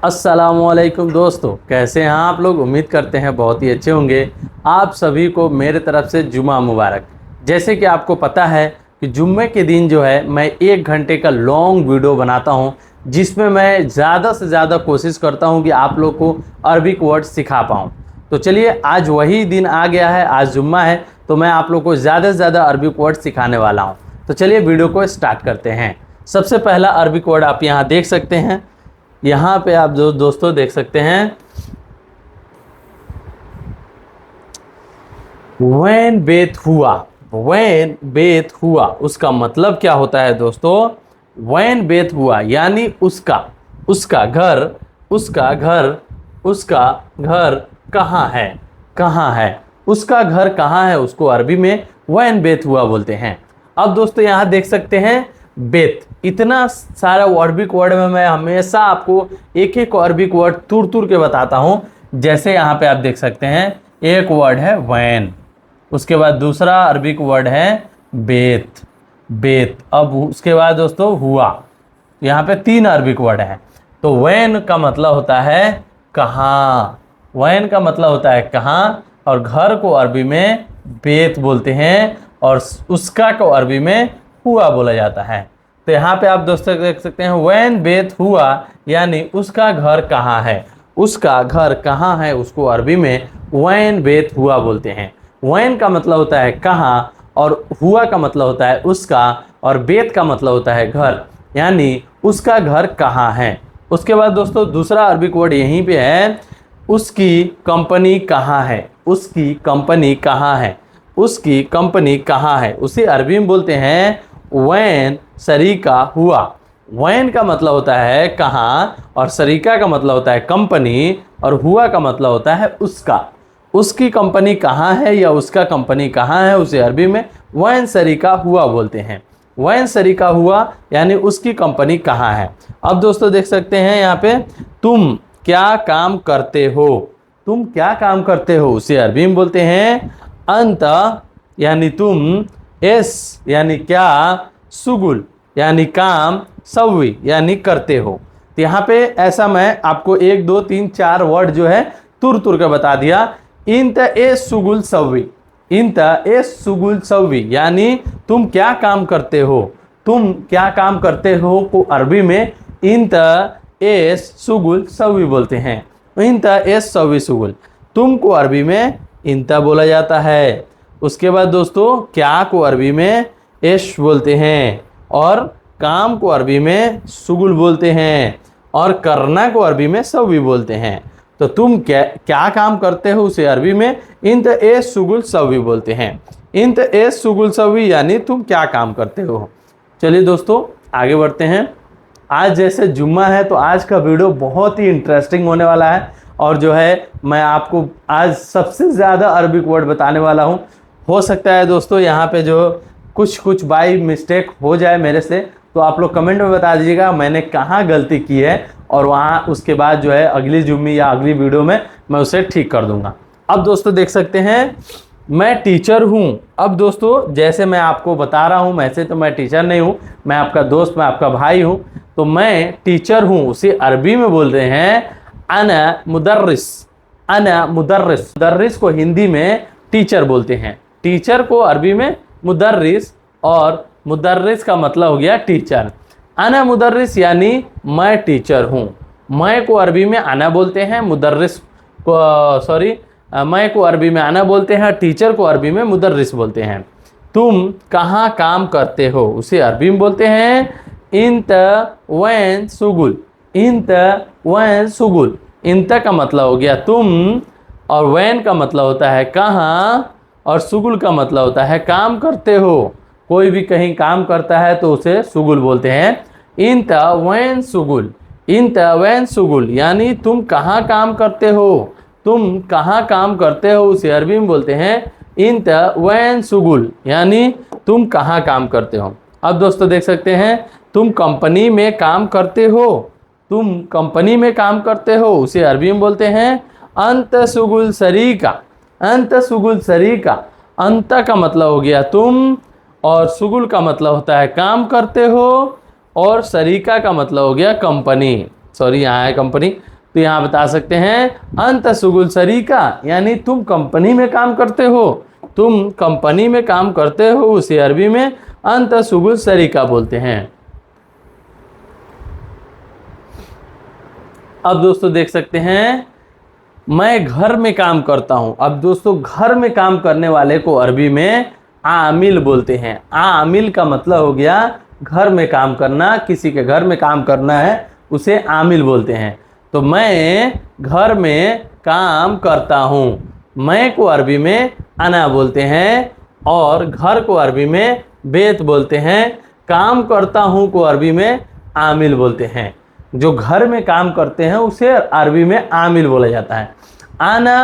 अस्सलामुअलैकुम दोस्तों, कैसे हैं आप लोग। उम्मीद करते हैं बहुत ही अच्छे होंगे। आप सभी को मेरे तरफ से जुमा मुबारक। जैसे कि आपको पता है कि जुम्मे के दिन जो है मैं 1 घंटे का लॉन्ग वीडियो बनाता हूं, जिसमें मैं ज़्यादा से ज़्यादा कोशिश करता हूं कि आप लोग को अरबिक वर्ड सिखा पाऊं। तो चलिए, आज वही दिन आ गया है, आज जुम्मा है, तो मैं आप लोग को ज़्यादा से ज़्यादा अरबिक वर्ड सिखाने वाला हूँ। तो चलिए वीडियो को स्टार्ट करते हैं। सबसे पहला अरबिक वर्ड आप यहाँ देख सकते हैं। यहाँ पे आप दोस्तों देख सकते हैं वैन बेत हुआ। वैन बेत हुआ उसका मतलब क्या होता है दोस्तों। वैन बेत हुआ यानी उसका घर कहाँ है, कहाँ है, उसका घर कहाँ है, उसको अरबी में वैन बेत हुआ बोलते हैं। अब दोस्तों यहाँ देख सकते हैं बेत, इतना सारा अरबिक वर्ड में मैं हमेशा आपको एक एक अरबिक वर्ड तुर तुर के बताता हूँ। जैसे यहाँ पे आप देख सकते हैं एक वर्ड है वैन, उसके बाद दूसरा अरबिक वर्ड है बेत, अब उसके बाद दोस्तों हुआ। यहाँ पे 3 अरबिक वर्ड हैं। तो वैन का मतलब होता है कहाँ, वैन का मतलब होता है कहाँ, और घर को अरबी में बेत बोलते हैं, और उसका को अरबी में हुआ बोला जाता है। तो यहाँ पे आप दोस्तों देख सकते हैं वैन बेत हुआ यानी उसका घर कहाँ है, उसका घर कहाँ है, उसको अरबी में वैन बेत हुआ बोलते हैं। वैन का मतलब होता है कहाँ, और हुआ का मतलब होता है उसका, और बेत का मतलब होता है घर, यानी उसका घर कहाँ है। उसके बाद दोस्तों दूसरा अरबिक वर्ड यहीं पे है, उसकी कंपनी कहाँ है, उसकी कंपनी कहाँ है, उसकी कंपनी कहाँ है, उसे अरबी में बोलते हैं वैन शरीका हुआ। वैन का मतलब होता है कहाँ, और शरीका का मतलब होता है कंपनी, और हुआ का मतलब होता है उसका। उसकी कंपनी कहाँ है या उसका कंपनी कहाँ है, उसे अरबी में वैन शरीका हुआ बोलते हैं। वैन शरीका हुआ यानी उसकी कंपनी कहाँ है। अब दोस्तों देख सकते हैं यहाँ पे तुम क्या काम करते हो, तुम क्या काम करते हो, उसे अरबी में बोलते हैं अंत यानी तुम, एस यानी क्या, सुगुल यानी काम, सवी यानी करते हो। तो यहाँ पे ऐसा मैं आपको 1 2 3 4 वर्ड जो है तुर तुर के बता दिया। इंत ए सुगुल सवी, इंत ए सुगुल सवी यानी तुम क्या काम करते हो, तुम क्या काम करते हो को अरबी में इंत ए सुगुल सवी बोलते हैं। इंत ए सवी सुगुल, तुम को अरबी में इंता बोला जाता है। उसके बाद दोस्तों क्या को अरबी में एश बोलते हैं, और काम को अरबी में सुगुल बोलते हैं, और करना को अरबी में सवी बोलते हैं। तो तुम क्या काम करते हो, उसे अरबी में इंत ए सुगुल सवी बोलते हैं। इंत ए सुगुल सवी यानी तुम क्या काम करते हो। चलिए दोस्तों आगे बढ़ते हैं। आज जैसे जुम्मा है तो आज का वीडियो बहुत ही इंटरेस्टिंग होने वाला है, और जो है मैं आपको आज सबसे ज़्यादा अरबिक वर्ड बताने वाला हूँ। हो सकता है दोस्तों यहाँ पे जो कुछ बाई मिस्टेक हो जाए मेरे से, तो आप लोग कमेंट में बता दीजिएगा मैंने कहाँ गलती की है, और वहाँ उसके बाद जो है अगली जुम्मी या अगली वीडियो में मैं उसे ठीक कर दूंगा। अब दोस्तों देख सकते हैं मैं टीचर हूँ। अब दोस्तों जैसे मैं आपको बता रहा हूँ, वैसे तो मैं टीचर नहीं हूँ, मैं आपका दोस्त, मैं आपका भाई हूँ। तो मैं टीचर हूँ उसे अरबी में बोलते हैं अना मुदर्रिस, अना मुदर्रिस। मुदर्रिस को हिंदी में टीचर बोलते हैं, टीचर को अरबी में मुदर्रिस, और मुदर्रिस का मतलब हो गया टीचर। अना मुदर्रिस यानी मैं टीचर हूँ। मैं को अरबी में अना बोलते हैं, मुदर्रिस को मैं को अरबी में अना बोलते हैं, टीचर को अरबी में मुदर्रिस बोलते हैं। तुम कहाँ काम करते हो, उसे अरबी में बोलते हैं इंत वैन सुगुल, इंत वैन सुगुल। इंत का मतलब हो गया तुम, और वैन का मतलब होता है कहाँ, और सुगुल का मतलब होता है काम करते हो। कोई भी कहीं काम करता है तो उसे सुगुल बोलते हैं। इंत वैन सुगुल, इंत वैन सुगुल यानी तुम कहाँ काम करते हो, तुम कहाँ काम करते हो, उसे अरबी में बोलते हैं इंत वैन सुगुल यानी तुम कहाँ काम करते हो। अब दोस्तों देख सकते हैं तुम कंपनी में काम करते हो, तुम कंपनी में काम करते हो, उसे अरबी में बोलते हैं अंत सुगुल सरीका, अंत सुगुल सरीका। अंत का मतलब हो गया तुम, और सुगुल का मतलब होता है काम करते हो, और सरीका का मतलब हो गया कंपनी। सॉरी यहाँ है कंपनी। तो यहाँ बता सकते हैं अंत सुगुल सरीका, यानी तुम कंपनी में काम करते हो, तुम कंपनी में काम करते हो, उसे अरबी में अंत सुगुल सरीका बोलते हैं। अब दोस्तों देख सकते हैं मैं घर में काम करता हूं। अब दोस्तों घर में काम करने वाले को अरबी में आमिल बोलते हैं। आमिल का मतलब हो गया घर में काम करना, किसी के घर में काम करना है उसे आमिल बोलते हैं। तो मैं घर में काम करता हूं, मैं को अरबी में अना बोलते हैं और घर को अरबी में बेत बोलते हैं। काम करता हूं को अरबी में आमिल बोलते हैं। जो घर में काम करते हैं उसे अरबी में आमिल बोला जाता है। आना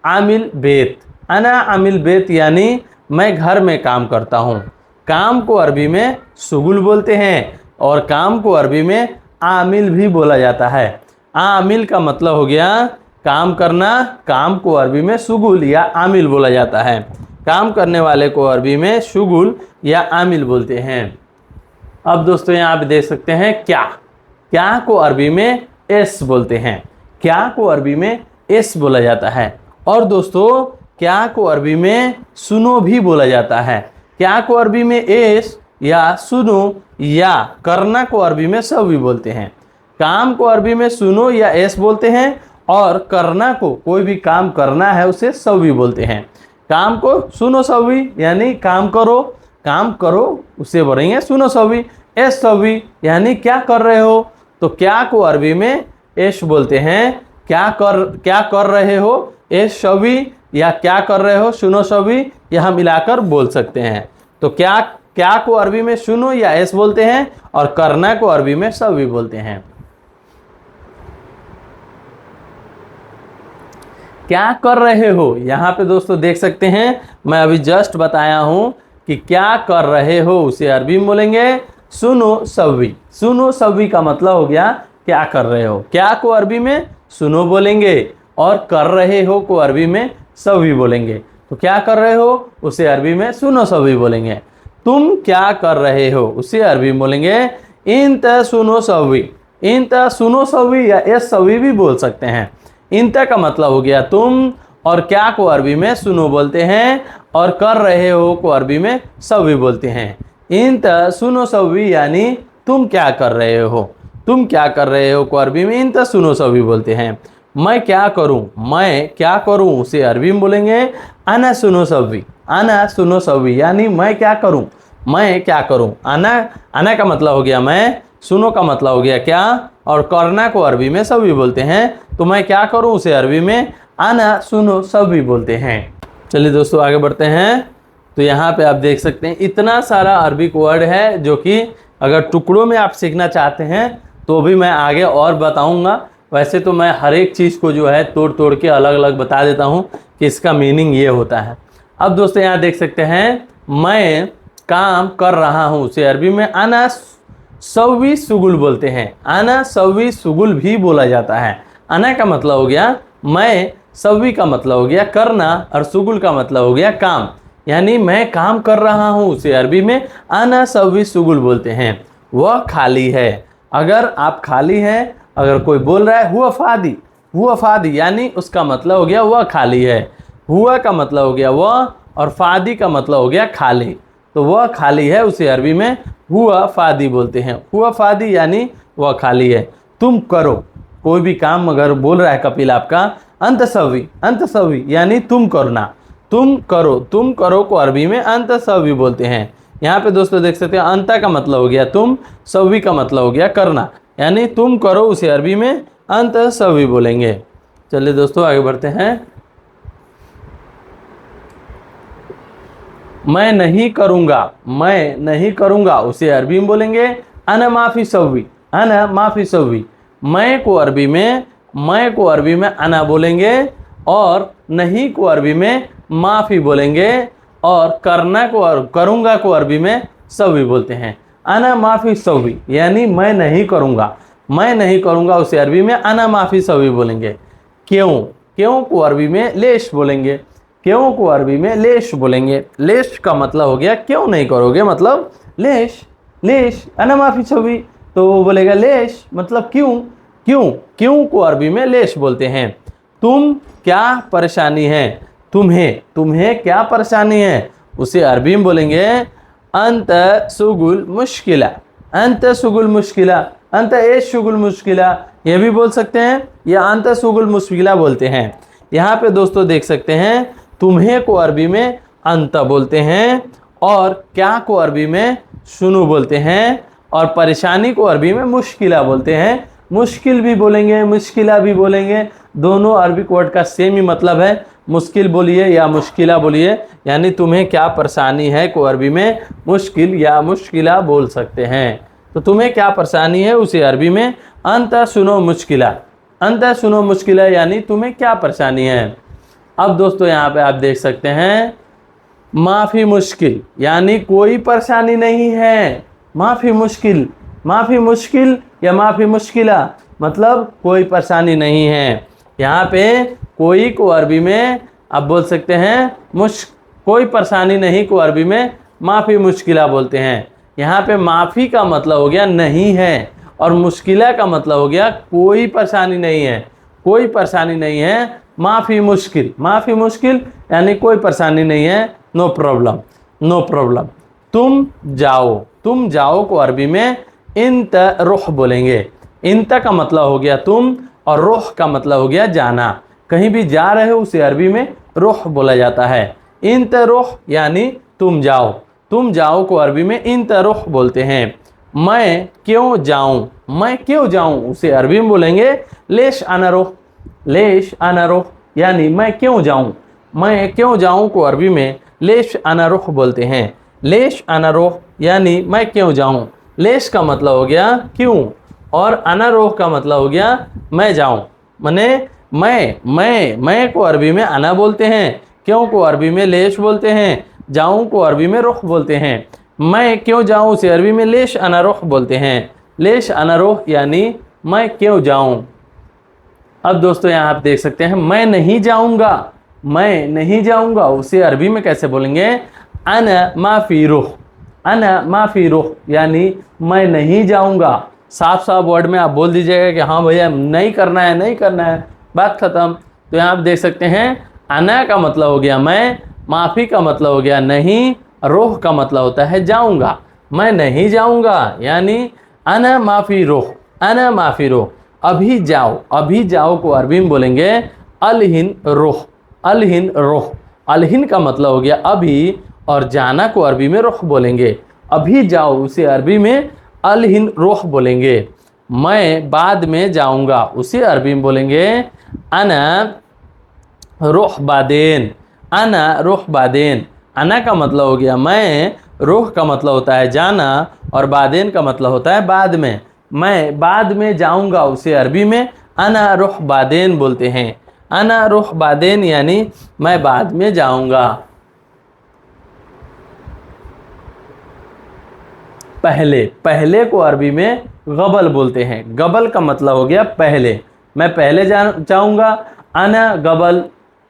आमिल बेत, अना आमिल बेत यानी मैं घर में काम करता हूँ। काम को अरबी में सुगुल बोलते हैं और काम को अरबी में आमिल भी बोला जाता है। आमिल का मतलब हो गया काम करना, काम को अरबी में सुगुल या आमिल बोला जाता है। काम करने वाले को अरबी में शुगुल या आमिल बोलते हैं। अब दोस्तों यहाँ पे देख सकते हैं क्या, क्या को अरबी में एस बोलते हैं। क्या को अरबी में एस बोला जाता है। और दोस्तों क्या को अरबी में सुनो भी बोला जाता है। क्या को अरबी में एस या सुनो या करना को अरबी में सवी बोलते हैं। काम को अरबी में सुनो या एस बोलते हैं और करना को, कोई भी काम करना है उसे सवी बोलते हैं। काम को सुनो सवी यानी काम करो उसे बोलेंगे सुनो सवी। एस सवी यानी क्या कर रहे हो, तो क्या को अरबी में एश बोलते हैं। क्या कर रहे हो एश सवी या क्या कर रहे हो सुनो सवी, यह मिलाकर बोल सकते हैं। तो क्या को अरबी में सुनो या एस बोलते हैं और करना को अरबी में सवी बोलते हैं। क्या कर रहे हो, यहाँ पे दोस्तों देख सकते हैं मैं अभी जस्ट बताया हूं कि क्या कर रहे हो उसे अरबी में बोलेंगे सुनो सवी। सुनो सवी का मतलब हो गया क्या कर रहे हो। क्या को अरबी में सुनो बोलेंगे और कर रहे हो को अरबी में सवी बोलेंगे। तो क्या कर रहे हो उसे अरबी में सुनो सवी बोलेंगे। तुम क्या कर रहे हो उसे अरबी में बोलेंगे इंत सुनो सवी। इंत सुनो सवी या एस सवी भी बोल सकते हैं। इंत का मतलब हो गया तुम और क्या को अरबी में सुनो बोलते हैं और कर रहे हो को अरबी में सवी बोलते हैं। इंत सुनो सवी यानी तुम क्या कर रहे हो। तुम क्या कर रहे हो को अरबी में इंत सुनो सवी बोलते हैं। मैं क्या करूं उसे अरबी में बोलेंगे अना सुनो सवी। अना सुनो सवी यानी मैं क्या करूं। अना का मतलब हो गया मैं, सुनो का मतलब हो गया क्या और करना को अरबी में सभी बोलते हैं। तो मैं क्या करूं उसे अरबी में अना सुनो सभी बोलते हैं। चलिए दोस्तों आगे बढ़ते हैं। तो यहाँ पे आप देख सकते हैं इतना सारा अरबिक वर्ड है जो कि अगर टुकड़ों में आप सीखना चाहते हैं तो भी मैं आगे और बताऊंगा। वैसे तो मैं हर एक चीज़ को जो है तोड़ तोड़ के अलग अलग बता देता हूँ कि इसका मीनिंग ये होता है। अब दोस्तों यहाँ देख सकते हैं मैं काम कर रहा हूँ उसे अरबी में अना सवी सुगुल बोलते हैं। अना सवी सुगुल भी बोला जाता है। अना का मतलब हो गया मैं, सवी का मतलब हो गया करना और सुगुल का मतलब हो गया काम। यानी मैं काम कर रहा हूँ उसे अरबी में अना सवी सुगुल बोलते हैं। वह खाली है, अगर आप खाली हैं, अगर कोई बोल रहा है हुआ फादी यानी उसका मतलब हो गया वह खाली है। हुआ का मतलब हो गया वह और फादी का मतलब हो गया खाली। तो वह खाली है उसे अरबी में हुआ फादी बोलते हैं। हुआ फादी यानी वह खाली है। तुम करो, कोई भी काम अगर बोल रहा है कपिल आपका अंत सवी यानी तुम करना। तुम करो को अरबी में अंत सवी बोलते हैं। यहाँ पे दोस्तों देख सकते हैं अंता का मतलब हो गया तुम, सवी का मतलब हो गया करना। यानी तुम करो उसे अरबी में अंत सवी बोलेंगे। चलिए दोस्तों आगे बढ़ते हैं। मैं नहीं करूँगा उसे अरबी में बोलेंगे अना माफ़ी सवी। मैं को अरबी में अना बोलेंगे और नहीं को अरबी में माफ़ी बोलेंगे और करना को और करूँगा को अरबी में सवी बोलते हैं। अना माफ़ी सवी यानी मैं नहीं करूँगा उसे अरबी में अना माफ़ी सवी बोलेंगे। क्यों को अरबी में लेश बोलेंगे। क्यों को अरबी में लेश बोलेंगे। लेश का मतलब हो गया क्यों नहीं करोगे, मतलब लेश अना माफ़ी सवी। तो वो बोलेगा लेश मतलब क्यों क्यों, क्यों को अरबी में लेश बोलते हैं। तुम क्या परेशानी है, तुम्हें, तुम्हें क्या परेशानी है, उसे अरबी में बोलेंगे अंत सुगुल मुश्किला, अंत सुगुल मुश्किला, अंत एश सुगुल मुश्किला, ये भी बोल सकते हैं, या अंत सुगुल मुश्किला बोलते हैं। यहाँ पे दोस्तों देख सकते हैं तुम्हें को अरबी में अंत बोलते हैं, और क्या को अरबी में सुनु बोलते हैं, और परेशानी को अरबी में मुश्किला बोलते हैं। मुश्किल भी बोलेंगे, मुश्किला भी बोलेंगे, दोनों अरबिक वर्ड का सेम ही मतलब है। मुश्किल बोलिए या मुश्किला बोलिए, यानी तुम्हें क्या परेशानी है को अरबी में मुश्किल या मुश्किला बोल सकते हैं। तो तुम्हें क्या परेशानी है उसे अरबी में अंत सुनो मुश्किला, अंत सुनो मुश्किला, यानी तुम्हें क्या परेशानी है। अब दोस्तों यहाँ पे आप देख सकते हैं माफ़ी मुश्किल, यानी कोई परेशानी नहीं है। माफ़ी मुश्किल, माफ़ी मुश्किल या माफ़ी मुश्किला, मतलब कोई परेशानी नहीं है। यहाँ पे कोई को अरबी में आप बोल सकते हैं कोई परेशानी नहीं को अरबी में माफ़ी मुश्किला बोलते हैं। यहाँ पे माफ़ी का मतलब हो गया नहीं है, और मुश्किला का मतलब हो गया कोई परेशानी नहीं है, कोई परेशानी नहीं है। माफ़ी मुश्किल, माफ़ी मुश्किल यानी कोई परेशानी नहीं है, नो प्रॉब्लम, नो प्रॉब्लम। तुम जाओ, तुम जाओ को अरबी में इंत रुख बोलेंगे। इंत का मतलब हो गया तुम, और रुख का मतलब हो गया जाना। कहीं भी जा रहे हो उसे अरबी में रुख बोला जाता है। इंत रुख यानी तुम जाओ, तुम जाओ को अरबी में इंत रुख बोलते हैं। मैं क्यों जाऊं, मैं क्यों जाऊं उसे अरबी में बोलेंगे लेश आना रुख, लेश आना रुख, यानी मैं क्यों जाऊं। मैं क्यों जाऊं को अरबी में लेश आना रुख बोलते हैं। लेश आना रुख यानी मैं क्यों जाऊं। लेश का मतलब हो गया क्यों, और आना रुख का मतलब हो गया मैं जाऊं। माने मैं को अरबी में आना बोलते हैं, क्यों को अरबी में लेश बोलते हैं, जाऊं को अरबी में रुख बोलते हैं। मैं क्यों जाऊं उसे अरबी में लेश आना रुख बोलते हैं। लेश आना रुख यानी मैं क्यों जाऊं। अब दोस्तों यहाँ आप देख सकते हैं मैं नहीं जाऊंगा, मैं नहीं जाऊंगा उसे अरबी में कैसे बोलेंगे अना माफी रुख, अना माफी रुख, यानी मैं नहीं जाऊंगा। साफ साफ वर्ड में आप बोल दीजिएगा कि हाँ भैया नहीं करना है, नहीं करना है, बात खत्म। तो यहाँ आप देख सकते हैं अना का मतलब हो गया मैं, माफ़ी का मतलब हो गया नहीं, रुख का मतलब होता है जाऊंगा। मैं नहीं जाऊंगा यानी अना माफ़ी रुख, अना माफ़ी रुख। अभी जाओ, अभी जाओ को अरबी में बोलेंगे अलहिन रुख, अलहिन रुख। अलहिन का मतलब हो गया अभी, और जाना को अरबी में रुख बोलेंगे। अभी जाओ उसे अरबी में अलहिन रुख बोलेंगे। मैं बाद में जाऊंगा उसे अरबी में बोलेंगे अना रुख बादेन, अना रुख बादेन। अना का मतलब हो गया मैं, रुख का मतलब होता है जाना, और बादेन का मतलब होता है बाद में। मैं बाद में जाऊंगा उसे अरबी में अना रुख बादेन बोलते हैं। अना रुख बादेन यानी मैं बाद में जाऊंगा। पहले, पहले को अरबी में गबल बोलते हैं। गबल का मतलब हो गया पहले, मैं पहले जाऊंगा। अना गबल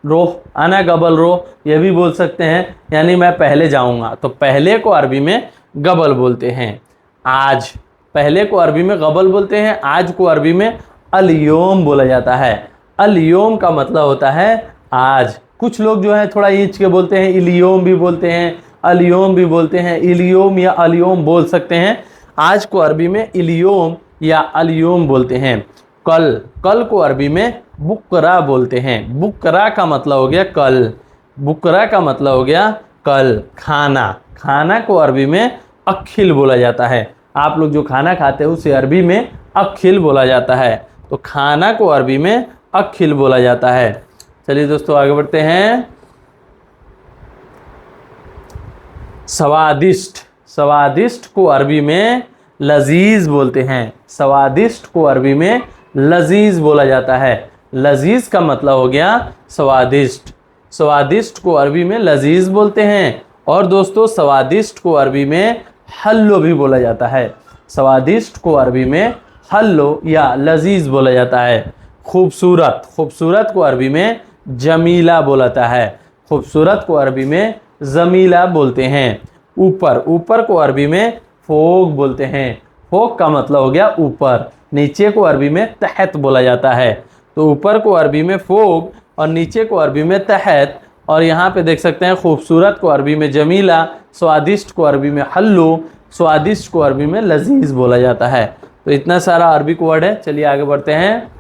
रोह, अना गबल रोह ये भी बोल सकते हैं, यानी मैं पहले जाऊंगा। तो पहले को अरबी में गबल बोलते हैं। आज, पहले को अरबी में गबल बोलते हैं, आज को अरबी में अलयोम बोला जाता है। अलयोम का मतलब होता है आज। कुछ लोग जो है थोड़ा ईच के बोलते हैं, इलियोम भी बोलते हैं, अलयोम भी बोलते हैं, इलियोम या अलयोम बोल सकते हैं। आज को अरबी में इलियोम या अलयोम बोलते हैं। कल, कल को अरबी में बुकरा बोलते हैं। बुकरा का मतलब हो गया कल, बुकरा का मतलब हो गया कल। खाना, खाना को अरबी में अखिल बोला जाता है। आप लोग जो खाना खाते हैं उसे अरबी में अखिल बोला जाता है। तो खाना को अरबी में अखिल बोला जाता है। चलिए दोस्तों आगे बढ़ते हैं। स्वादिष्ट, स्वादिष्ट को अरबी में लजीज बोलते हैं। स्वादिष्ट को अरबी में लजीज बोला जाता है। लजीज का मतलब हो गया स्वादिष्ट। स्वादिष्ट को अरबी में लजीज बोलते हैं। और दोस्तों स्वादिष्ट को अरबी में हल्लो भी बोला जाता है। स्वादिष्ट को अरबी में हल्लो या लजीज बोला जाता है। खूबसूरत, खूबसूरत को अरबी में जमीला बोला जाता है। खूबसूरत को अरबी में जमीला बोलते हैं। ऊपर, ऊपर को अरबी में फोक बोलते हैं। फोक का मतलब हो गया ऊपर। नीचे को अरबी में तहत बोला जाता है। तो ऊपर को अरबी में फोक और नीचे को अरबी में तहत। और यहाँ पे देख सकते हैं खूबसूरत को अरबी में जमीला, स्वादिष्ट को अरबी में हल्लू, स्वादिष्ट को अरबी में लजीज बोला जाता है। तो इतना सारा अरबिक वर्ड है। चलिए आगे बढ़ते हैं।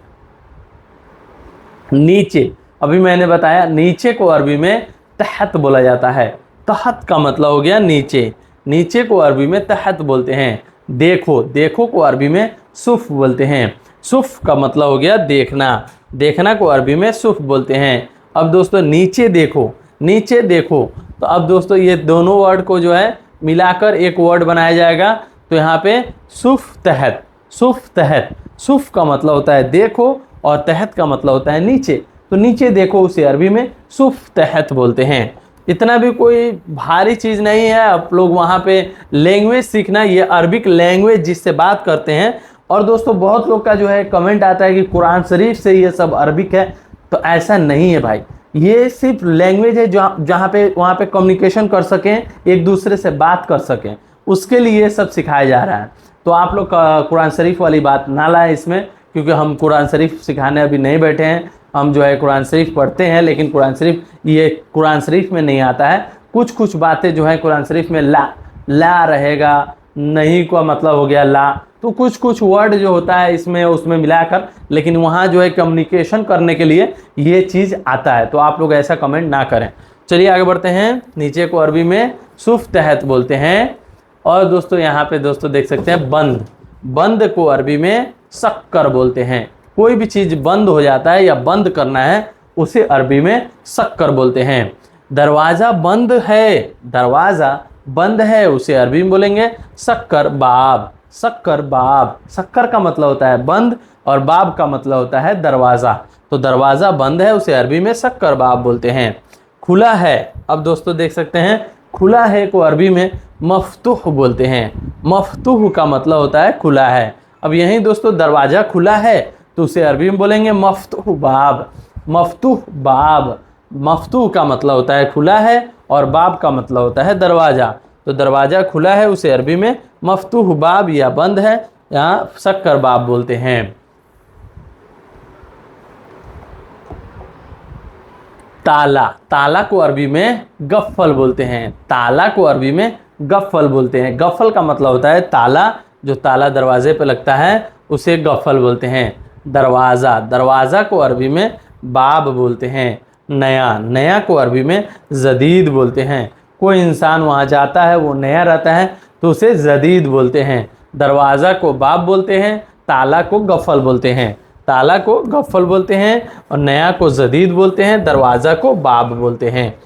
नीचे, अभी मैंने बताया नीचे को अरबी में तहत बोला जाता है। तहत का मतलब हो गया नीचे, नीचे को अरबी में तहत बोलते हैं। देखो, देखो को अरबी में सुफ बोलते हैं। सुफ का मतलब हो गया देखना, देखना को अरबी में सुफ बोलते हैं। अब दोस्तों नीचे देखो, नीचे देखो, तो अब दोस्तों ये दोनों वर्ड को जो है मिलाकर एक वर्ड बनाया जाएगा। तो यहाँ पे सुफ तहत, सुफ तहत, सुफ का मतलब होता है देखो और तहत का मतलब होता है नीचे। तो नीचे देखो उसे अरबी में सुफ तहत बोलते हैं। इतना भी कोई भारी चीज़ नहीं है। आप लोग वहाँ पे लैंग्वेज सीखना, ये अरबिक लैंग्वेज जिससे बात करते हैं। और दोस्तों बहुत लोग का जो है कमेंट आता है कि कुरान शरीफ से ये सब अरबिक है, तो ऐसा नहीं है भाई। ये सिर्फ लैंग्वेज है जहाँ पे वहाँ पे कम्युनिकेशन कर सकें, एक दूसरे से बात कर सकें, उसके लिए ये सब सिखाया जा रहा है। तो आप लोग कुरान शरीफ वाली बात ना लाएं इसमें, क्योंकि हम कुरान शरीफ सिखाने अभी नहीं बैठे हैं। हम जो है कुरान शरीफ पढ़ते हैं, लेकिन कुरान शरीफ ये कुरान शरीफ में नहीं आता है। कुछ कुछ बातें जो है कुरान शरीफ में ला रहेगा, नहीं का मतलब हो गया ला, तो कुछ कुछ वर्ड जो होता है इसमें उसमें मिलाकर, लेकिन वहाँ जो है कम्युनिकेशन करने के लिए ये चीज़ आता है। तो आप लोग ऐसा कमेंट ना करें। चलिए आगे बढ़ते हैं। नीचे को अरबी में सुफ तहत बोलते हैं। और दोस्तों यहाँ पे दोस्तों देख सकते हैं बंद, बंद को अरबी में शक्कर बोलते हैं। कोई भी चीज़ बंद हो जाता है या बंद करना है, उसे अरबी में शक्कर बोलते हैं। दरवाज़ा बंद है, दरवाज़ा बंद है, उसे अरबी में बोलेंगे शक्कर बाब, शक्कर बाब। शक्कर का मतलब होता है बंद और बाब का मतलब होता है दरवाज़ा। तो दरवाज़ा बंद है, उसे अरबी में शक्कर बाब बोलते हैं। खुला है, अब दोस्तों देख सकते हैं खुला है को अरबी में मफ्तूह बोलते हैं। मफ्तूह का मतलब होता है खुला है। अब यहीं दोस्तों दरवाज़ा खुला है, तो उसे अरबी में बोलेंगे मफ्तूह बाब, मफ्तूह बाब। मफ्तूह का मतलब होता है खुला है और बाब का मतलब होता है दरवाज़ा। तो दरवाज़ा खुला है, उसे अरबी में मफ्तूह बाब या बंद है, यहाँ शक्कर बाब बोलते हैं। ताला, ताला को अरबी में गफ्फल बोलते हैं। ताला को अरबी में गफ्फल बोलते हैं। गफ्फल का मतलब होता है ताला, जो ताला दरवाजे पे लगता है उसे गफ्फल बोलते हैं। दरवाज़ा, दरवाज़ा को अरबी में बाब बोलते हैं। नया, नया को अरबी में जदीद बोलते हैं। कोई इंसान वहाँ जाता है, वो नया रहता है, तो उसे जदीद बोलते हैं। दरवाज़ा को बाब बोलते हैं, ताला को गफ्फल बोलते हैं। ताला को गफ्फल बोलते हैं और नया को जदीद बोलते हैं, दरवाज़ा को बाब बोलते हैं।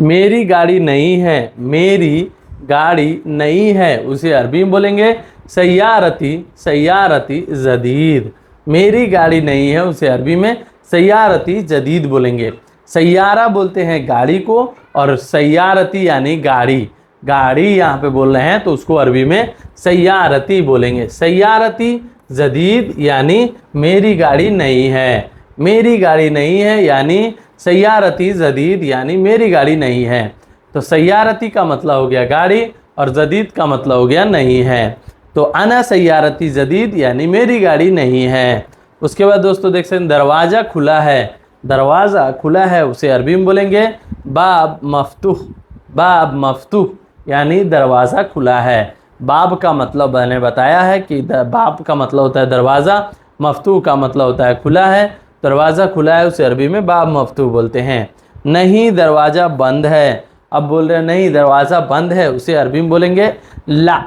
मेरी गाड़ी नहीं है, मेरी गाड़ी नहीं है, उसे अरबी में बोलेंगे सय्यारती, सय्यारती जदीद। मेरी गाड़ी नहीं है, उसे अरबी में सय्यारती जदीद बोलेंगे। सय्यारा बोलते हैं गाड़ी को, और सय्यारती यानी गाड़ी, गाड़ी यहाँ पे बोल रहे हैं तो उसको अरबी में सय्यारती बोलेंगे। सय्यारती जदीद यानी मेरी गाड़ी नहीं है, मेरी गाड़ी नहीं है यानी सय्यारती जदीद यानी मेरी गाड़ी नहीं है। तो सय्यारती का मतलब हो गया गाड़ी और जदीद का मतलब हो गया नहीं है। तो अना सय्यारती जदीद यानी मेरी गाड़ी नहीं है। उसके बाद दोस्तों देख सकते हैं दरवाज़ा खुला है, दरवाज़ा खुला है, उसे अरबी में बोलेंगे बाब मफ्तूह, बाब मफ्तूह यानी दरवाज़ा खुला है। बाब का मतलब मैंने बताया है कि बाब का मतलब होता है दरवाज़ा, मफ्तूह का मतलब होता है खुला है। दरवाज़ा खुला है, उसे अरबी में बाब मफ्तूह बोलते हैं। नहीं दरवाज़ा बंद है, अब बोल रहे हैं नहीं दरवाज़ा बंद है, उसे अरबी में बोलेंगे ला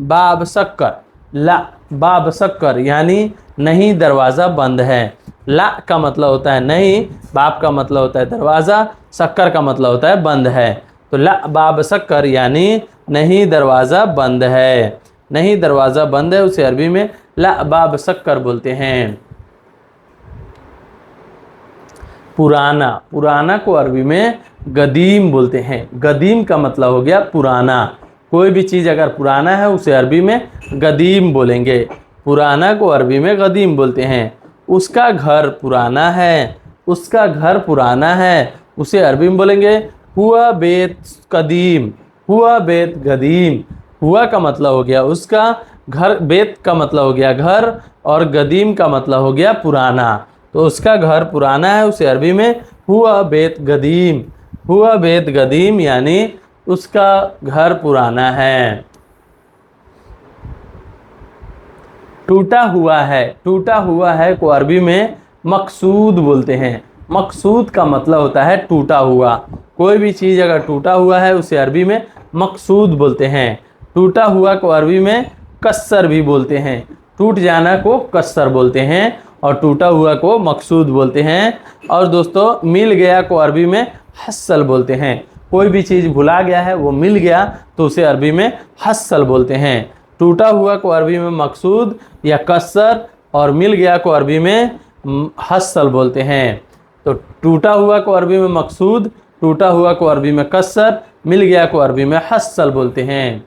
बाब शक्कर, ला बाब शक्कर यानी नहीं दरवाज़ा बंद है। ला का मतलब होता है नहीं, बाब का मतलब होता है दरवाज़ा, शक्कर का मतलब होता है बंद है। तो ला बाब शक्कर यानी नहीं दरवाज़ा बंद है, नहीं दरवाज़ा बंद है, उसे अरबी में ला बाब शक्कर बोलते हैं। पुराना, पुराना को अरबी में गदीम बोलते हैं। गदीम का मतलब हो गया पुराना। कोई भी चीज़ अगर पुराना है उसे अरबी में गदीम बोलेंगे। पुराना को अरबी में गदीम बोलते हैं। उसका घर पुराना है, उसका घर पुराना है, उसे अरबी में बोलेंगे हुआ बेत कदीम, हुआ बेत गदीम। हुआ का मतलब हो गया उसका, घर, बेत का मतलब हो गया घर, और गदीम का मतलब हो गया पुराना। तो उसका घर पुराना है, उसे अरबी में हुआ बेत गदीम। हुआ बेत गदीम यानी उसका घर पुराना है। टूटा हुआ है, टूटा हुआ है को अरबी में मकसूद बोलते हैं। मकसूद का मतलब होता है टूटा हुआ। कोई भी चीज़ अगर टूटा हुआ है उसे अरबी में मकसूद बोलते हैं। टूटा हुआ को अरबी में कस्सर भी बोलते हैं। टूट जाना को कस्सर बोलते हैं और टूटा हुआ को मकसूद बोलते हैं। और दोस्तों मिल गया को अरबी में हस्सल बोलते हैं। कोई भी चीज़ भुला गया है वो मिल गया तो उसे अरबी में हस्सल बोलते हैं। टूटा हुआ को अरबी में मकसूद या कस्सर, और मिल गया को अरबी में हस्सल बोलते हैं। तो टूटा हुआ को अरबी में मकसूद, टूटा हुआ को अरबी में कस्सर, मिल गया को अरबी में हस्सल बोलते हैं।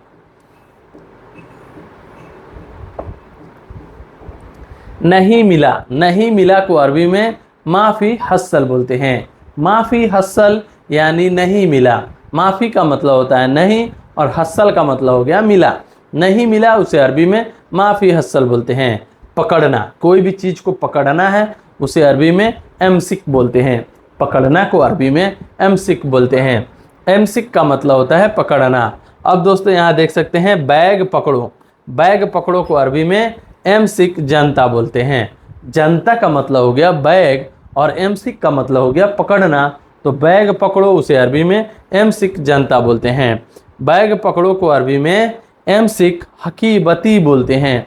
नहीं मिला, नहीं मिला को अरबी में माफ़ी हस्सल बोलते हैं। माफ़ी हस्सल यानी नहीं मिला। माफ़ी का मतलब होता है नहीं और हस्सल का मतलब हो गया मिला। नहीं मिला उसे अरबी में माफ़ी हस्सल बोलते हैं। पकड़ना, कोई भी चीज़ को पकड़ना है उसे अरबी में एमसिक बोलते हैं। पकड़ना को अरबी में एमसिक बोलते हैं। एमसिक का मतलब होता है पकड़ना। अब दोस्तों यहाँ देख सकते हैं बैग पकड़ो। बैग पकड़ो को अरबी में एमसिक जनता बोलते हैं। जनता का मतलब हो गया बैग और एमसिक का मतलब हो गया पकड़ना। तो बैग पकड़ो उसे अरबी में एमसिक जनता बोलते हैं। बैग पकड़ो को अरबी में एमसिक हकीबती बोलते हैं।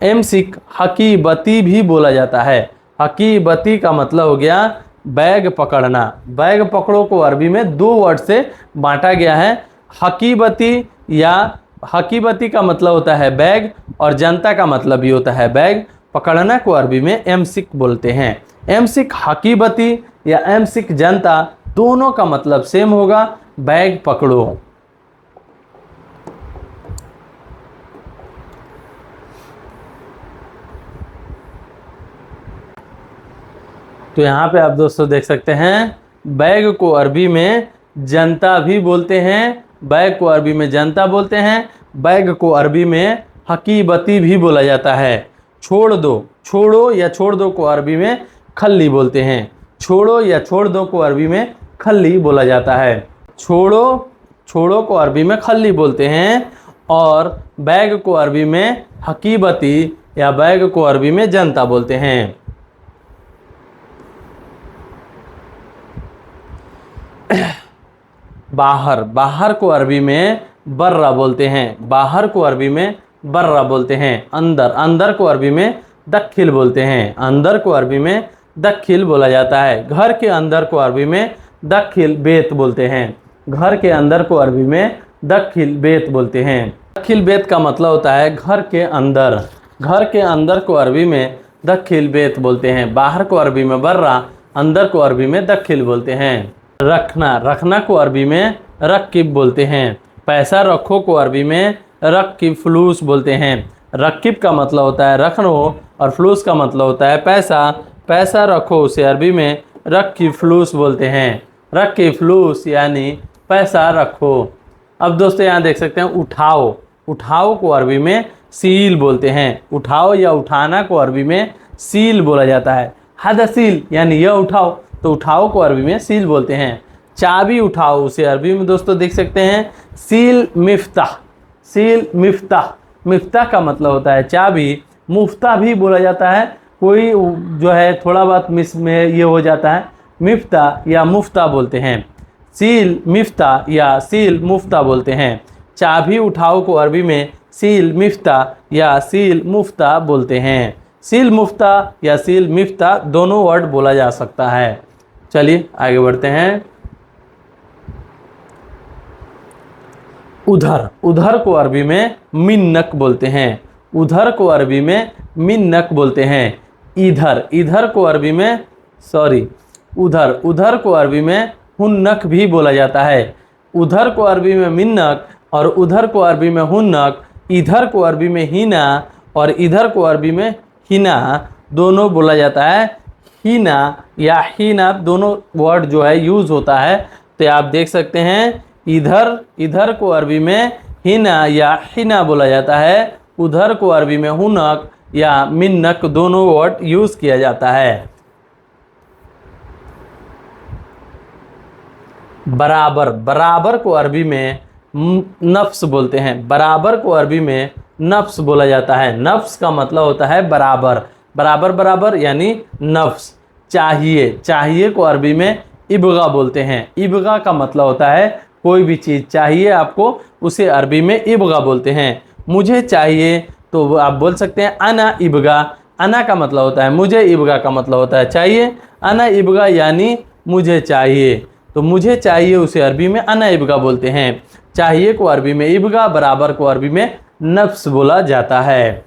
एमसिक हकीबती भी बोला जाता है। हकीबती का मतलब हो गया बैग पकड़ना। बैग पकड़ो को अरबी में दो वर्ड से बांटा गया है। हकीबती या हकीबती का मतलब होता है बैग और जनता का मतलब भी होता है बैग। पकड़ना को अरबी में एमसिक बोलते हैं। एमसिक हकीबती या एमसिक जनता दोनों का मतलब सेम होगा, बैग पकड़ो। तो यहाँ पे आप दोस्तों देख सकते हैं बैग को अरबी में जनता भी बोलते हैं। बैग को अरबी में जनता बोलते हैं। बैग को अरबी में हकीबती भी बोला जाता है। छोड़ दो, छोड़ो या छोड़ दो को अरबी में खल्ली बोलते हैं। छोड़ो या छोड़ दो को अरबी में खल्ली बोला जाता है। छोड़ो, छोड़ो को अरबी में खल्ली बोलते हैं और बैग को अरबी में हकीबती या बैग को अरबी में जनता बोलते हैं। बाहर, बाहर को अरबी में बर्रा बोलते हैं। बाहर को अरबी में बर्रा बोलते हैं। अंदर, अंदर को अरबी में दखिल बोलते हैं। अंदर को अरबी में दखिल बोला जाता है। घर के अंदर को अरबी में दखिल बेत बोलते हैं। घर के अंदर को अरबी में दखिल बेत बोलते हैं। दखिल बेत का मतलब होता है घर के अंदर। घर के अंदर को अरबी में दखिल बेत बोलते हैं। बाहर को अरबी में बर्रा, अंदर को अरबी में दखिल बोलते हैं। रखना, रखना को अरबी में रक्किब बोलते हैं। पैसा रखो को अरबी में रक्किब फलूस बोलते हैं। रक्किब का मतलब होता है रखनो और फलूस का मतलब होता है पैसा। पैसा रखो उसे अरबी में रक्किब फलूस बोलते हैं। रक्किब फलूस यानी पैसा रखो। अब दोस्तों यहाँ देख सकते हैं उठाओ। उठाओ को अरबी में सील बोलते हैं। उठाओ या उठाना को अरबी में सील बोला जाता है। हद सील यानी यह उठाओ, तो उठाओ को अरबी में सील बोलते हैं। चाबी उठाओ उसे अरबी में दोस्तों देख सकते हैं सील मिफ्ताह। सील मिफ्ताह, मिफ्ताह का मतलब होता है चाबी। मुफ्ता भी बोला जाता है, कोई जो है थोड़ा बहुत मिस में ये हो जाता है, मिफ्ता या मुफ्ता बोलते हैं। सील मिफ्ता या सील मुफ्ता बोलते हैं। चाबी उठाओ को अरबी में सील मिफ्ता या सील मुफ्ता बोलते हैं। सील मुफ्ता या सील मिफ्ता दोनों वर्ड बोला जा सकता है। चलिए आगे बढ़ते हैं। उधर, उधर को अरबी में मिन्नक बोलते हैं। उधर को अरबी में मिन्नक बोलते हैं। इधर, इधर को अरबी में उधर, उधर को अरबी में हुन्नक भी बोला जाता है। उधर को अरबी में मिन्नक और उधर को अरबी में हुन्नक। इधर को अरबी में हीना और इधर को अरबी में हिना दोनों बोला जाता है। हीना या हीना दोनों वर्ड जो है यूज़ होता है। तो आप देख सकते हैं इधर, इधर को अरबी में हिना या हिना बोला जाता है, उधर को अरबी में हुनक या मिन्नक दोनों वर्ड यूज किया जाता है। बराबर, बराबर को अरबी में नफ्स बोलते हैं, बराबर को अरबी में नफ्स बोला जाता है। नफ्स का मतलब होता है बराबर, बराबर बराबर यानी नफ्स। चाहिए, चाहिए को अरबी में इबगा बोलते हैं। इबगा का मतलब होता है कोई भी चीज़ चाहिए आपको, उसे अरबी में इबगा बोलते हैं। मुझे चाहिए तो आप बोल सकते हैं अना इबगा। अना का मतलब होता है मुझे, इबगा का मतलब होता है चाहिए। अना इबगा यानी मुझे चाहिए, तो मुझे चाहिए उसे अरबी में अना इबगा बोलते हैं। चाहिए को अरबी में इबगा, बराबर को अरबी में नफ्स बोला जाता है।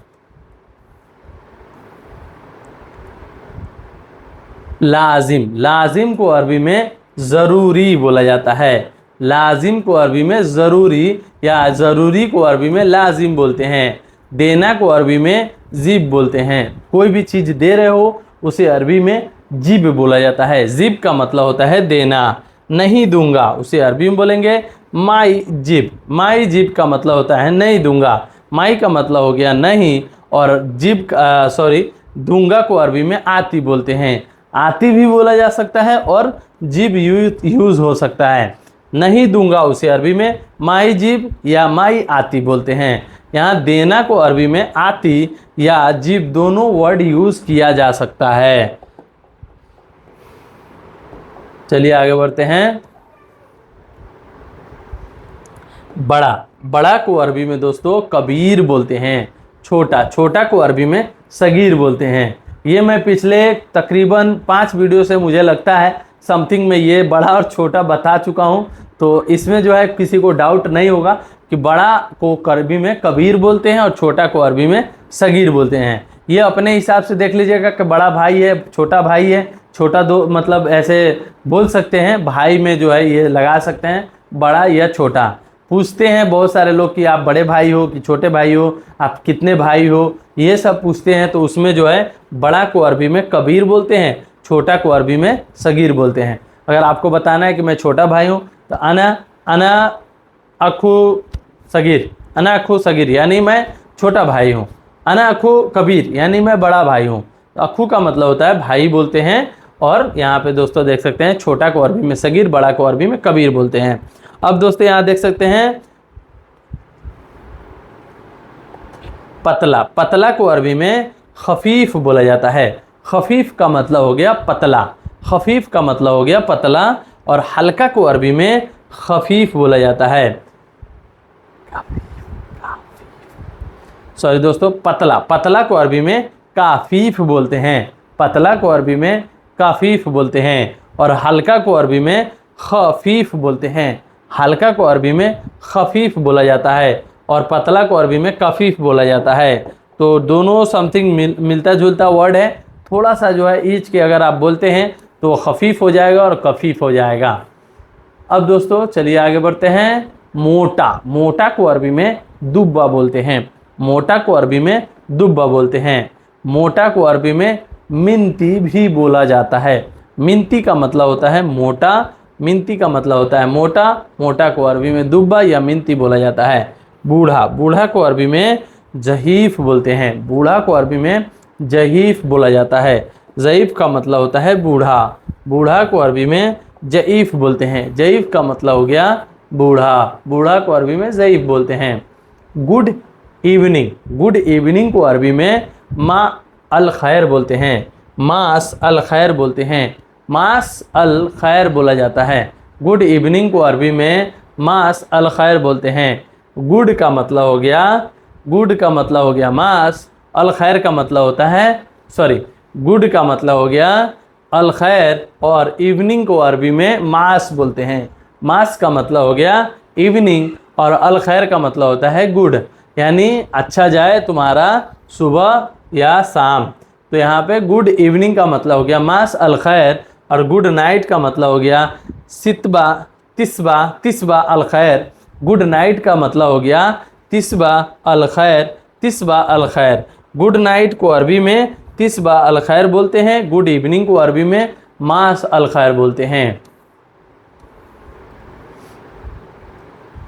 लाजिम, लाजिम को अरबी में ज़रूरी बोला जाता है। लाजिम को अरबी में ज़रूरी या ज़रूरी को अरबी में लाजिम बोलते हैं। देना को अरबी में जिब बोलते हैं। कोई भी चीज़ दे रहे हो उसे अरबी में जिब बोला जाता है। जिब का मतलब होता है देना। नहीं दूंगा उसे अरबी में बोलेंगे माई जिब। माई जिब का मतलब होता है नहीं दूंगा। माई का मतलब हो गया नहीं, और जिब सॉरी दूंगा को अरबी में आती बोलते हैं। आती भी बोला जा सकता है और जिब यूज हो सकता है। नहीं दूंगा उसे अरबी में माई जिब या माई आती बोलते हैं। यहाँ देना को अरबी में आती या जिब दोनों वर्ड यूज किया जा सकता है। चलिए आगे बढ़ते हैं। बड़ा, बड़ा को अरबी में दोस्तों कबीर बोलते हैं। छोटा, छोटा को अरबी में सगीर बोलते हैं। ये मैं पिछले तकरीबन 5 वीडियो से मुझे लगता है समथिंग में ये बड़ा और छोटा बता चुका हूँ, तो इसमें जो है किसी को डाउट नहीं होगा कि बड़ा को अरबी में कबीर बोलते हैं और छोटा को अरबी में सगीर बोलते हैं। ये अपने हिसाब से देख लीजिएगा कि बड़ा भाई है, छोटा भाई है, छोटा दो मतलब ऐसे बोल सकते हैं। भाई में जो है ये लगा सकते हैं बड़ा या छोटा। पूछते हैं बहुत सारे लोग कि आप बड़े भाई हो कि छोटे भाई हो, आप कितने भाई हो, ये सब पूछते हैं, तो उसमें जो है बड़ा को अरबी में कबीर बोलते हैं, छोटा को अरबी में सगीर बोलते हैं। अगर आपको बताना है कि मैं छोटा भाई हूँ तो अना अखू सगीर, अना अखू सगीर यानी मैं छोटा भाई हूँ। अना अखू कबीर यानी मैं बड़ा भाई हूँ। तो अखू का मतलब होता है भाई बोलते हैं, और यहाँ पे दोस्तों देख सकते हैं छोटा को अरबी में सगीर, बड़ा को अरबी में कबीर बोलते हैं। अब दोस्तों यहाँ देख सकते हैं पतला, पतला को अरबी में खफीफ बोला जाता है। खफीफ का मतलब हो गया पतला, खफीफ का मतलब हो गया पतला, और हल्का को अरबी में खफीफ बोला जाता है। सॉरी दोस्तों, पतला, पतला को अरबी में काफीफ बोलते हैं। पतला को अरबी में काफीफ बोलते हैं, और हल्का को अरबी में खफीफ बोलते हैं। हल्का को अरबी में खफीफ बोला जाता है और पतला को अरबी में कफीफ बोला जाता है। तो दोनों समथिंग मिलता जुलता वर्ड है। थोड़ा सा जो है ईच के अगर आप बोलते हैं तो खफीफ हो जाएगा और कफीफ हो जाएगा। अब दोस्तों चलिए आगे बढ़ते हैं। मोटा, मोटा को अरबी में दुब्बा बोलते हैं। मोटा को अरबी में दुब्बा बोलते हैं। मोटा को अरबी में मिनती भी बोला जाता है। मिनती का मतलब होता है मोटा, मिनती का मतलब होता है मोटा। मोटा को अरबी में दुब्बा या मिनती बोला जाता है। बूढ़ा, बूढ़ा को अरबी में जहीफ बोलते हैं। बूढ़ा को अरबी में जहीफ बोला जाता है। ज़ईफ़ का मतलब होता है बूढ़ा। बूढ़ा को अरबी में ज़ईफ़ बोलते हैं। ज़ईफ़ का मतलब हो गया बूढ़ा। बूढ़ा को अरबी में ज़ईफ़ बोलते हैं। गुड इवनिंग, गुड इवनिंग को अरबी में मा अल खैर बोलते हैं। मास अल खैर बोलते हैं। मास अल खैर बोला जाता है। गुड इवनिंग को अरबी में मास अल खैर बोलते हैं। गुड का मतलब हो गया, गुड का मतलब हो गया मास, अल खैर का मतलब होता है सॉरी गुड का मतलब हो गया अल खैर, और इवनिंग को अरबी में मास बोलते हैं। मास का मतलब हो गया इवनिंग और अल खैर का मतलब होता है गुड, यानी अच्छा जाए तुम्हारा सुबह या शाम। तो यहाँ पे गुड इवनिंग का मतलब हो गया मास अल खैर, और गुड नाइट का मतलब हो गया सितबा तिस्बा तिस्बा अल खैर। गुड नाइट का मतलब हो गया तिस्बा अल खैर, तिस्बा अल खैर। गुड नाइट को अरबी में तिस्बा अल खैर बोलते हैं। गुड इवनिंग को अरबी में मास अल खैर बोलते हैं।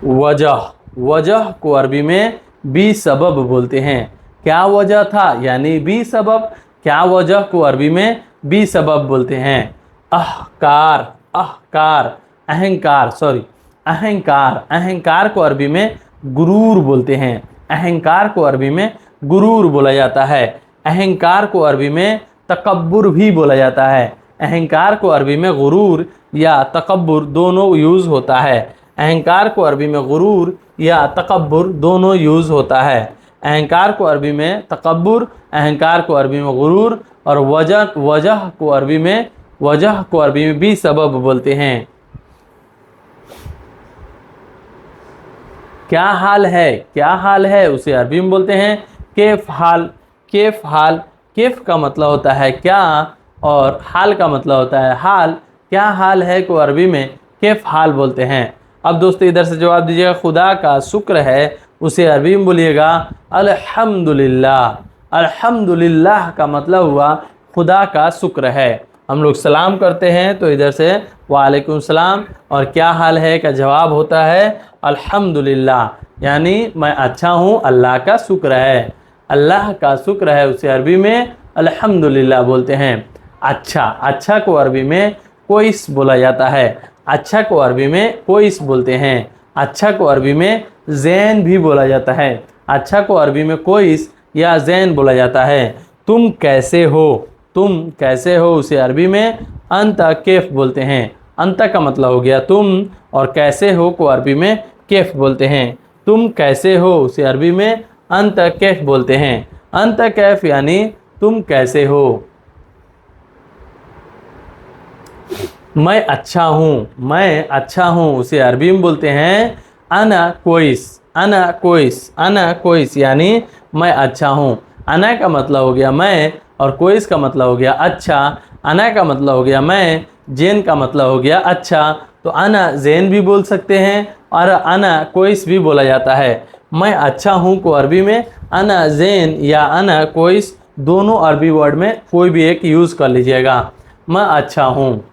वजह, वजह को अरबी में बी सबब बोलते हैं। क्या वजह था, यानी बी सबब। क्या वजह को अरबी में बी सबब बोलते हैं। अहकार, अहकार, अहंकार, सॉरी अहंकार, अहंकार को अरबी में गुरूर बोलते हैं। अहंकार को अरबी में गुरूर बोला जाता है। अहंकार को अरबी में तकब्बुर भी बोला जाता है। अहंकार को अरबी में गुरूर या तकब्बुर दोनों यूज़ होता है। अहंकार को अरबी में गुरूर या तकब्बुर दोनों यूज़ होता है। अहंकार को अरबी में तकब्बुर, अहंकार को अरबी में गुरूर, और वजह, वजह को अरबी में भी सबब बोलते हैं। क्या हाल है, क्या हाल है, उसे अरबी में बोलते हैं कैफ हाल। कैफ हाल, कैफ का मतलब होता है क्या, और हाल का मतलब होता है हाल। क्या हाल है को अरबी में कैफ हाल बोलते हैं। अब दोस्तों इधर से जवाब दीजिएगा। खुदा का शुक्र है, उसे अरबी में बोलिएगा अल्हम्दुलिल्लाह। अल्हम्दुलिल्लाह का मतलब हुआ खुदा का शुक्र है। हम लोग सलाम करते हैं तो इधर से वालेकुम सलाम, और क्या हाल है का जवाब होता है अल्हम्दुलिल्लाह, यानी मैं अच्छा हूँ, अल्लाह का शुक्र है। अल्लाह का शुक्र है, उसे अरबी में अल्हम्दुलिल्लाह बोलते हैं। अच्छा, अच्छा को अरबी में कोइस बोला जाता है। अच्छा को अरबी में कोइस बोलते हैं। अच्छा को अरबी में ज़ैन भी बोला जाता है। अच्छा को अरबी में कोइस या ज़ैन बोला जाता है। तुम कैसे हो, तुम कैसे हो, उसे अरबी में अंत कैफ बोलते हैं। अंत का मतलब हो गया तुम, और कैसे हो को अरबी में कैफ बोलते हैं। तुम कैसे हो, उसे अरबी में अंत कैफ बोलते हैं। अंत कैफ यानी तुम कैसे हो। मैं अच्छा हूँ, मैं अच्छा हूँ, उसे अरबी में बोलते हैं अना कोइस। अना कोइस, अना कोइस यानी मैं अच्छा हूँ। अना का मतलब हो गया मैं, और कोइस का मतलब हो गया अच्छा। अना का मतलब हो गया मैं, जैन का मतलब हो गया अच्छा। तो अना जैन भी बोल सकते हैं, और अना कोइस भी बोला जाता है। मैं अच्छा हूँ को अरबी में अना जैन या अना कोइस दोनों अरबी वर्ड में कोई भी एक यूज़ कर लीजिएगा। मैं अच्छा हूँ।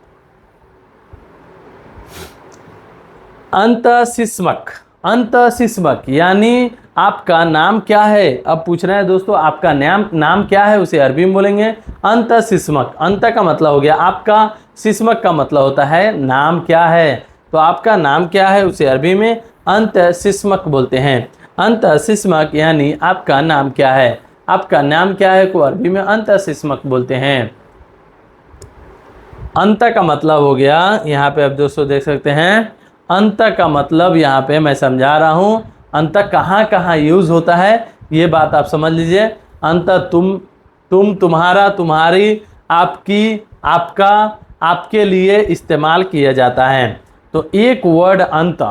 अंतशिस्मक, अंतशिस्मक यानी आपका नाम क्या है। अब पूछ रहे हैं दोस्तों आपका नाम क्या है, उसे अरबी में बोलेंगे अंतशिस्मक। अंत का मतलब हो गया आपका, शिस्मक का मतलब होता है नाम क्या है। तो आपका नाम क्या है, उसे अरबी में अंतशिस्मक बोलते हैं। अंतशिस्मक यानी आपका नाम क्या है। आपका नाम क्या है को अरबी में अंतशिस्मक बोलते हैं। अंत का मतलब हो गया, यहाँ पे आप दोस्तों देख सकते हैं, अंत का मतलब यहाँ पे मैं समझा रहा हूँ। अंत कहाँ कहाँ यूज़ होता है ये बात आप समझ लीजिए। अंत तुम, तुम्हारा, तुम्हारी, आपकी, आपका, आपके लिए इस्तेमाल किया जाता है। तो एक वर्ड अंत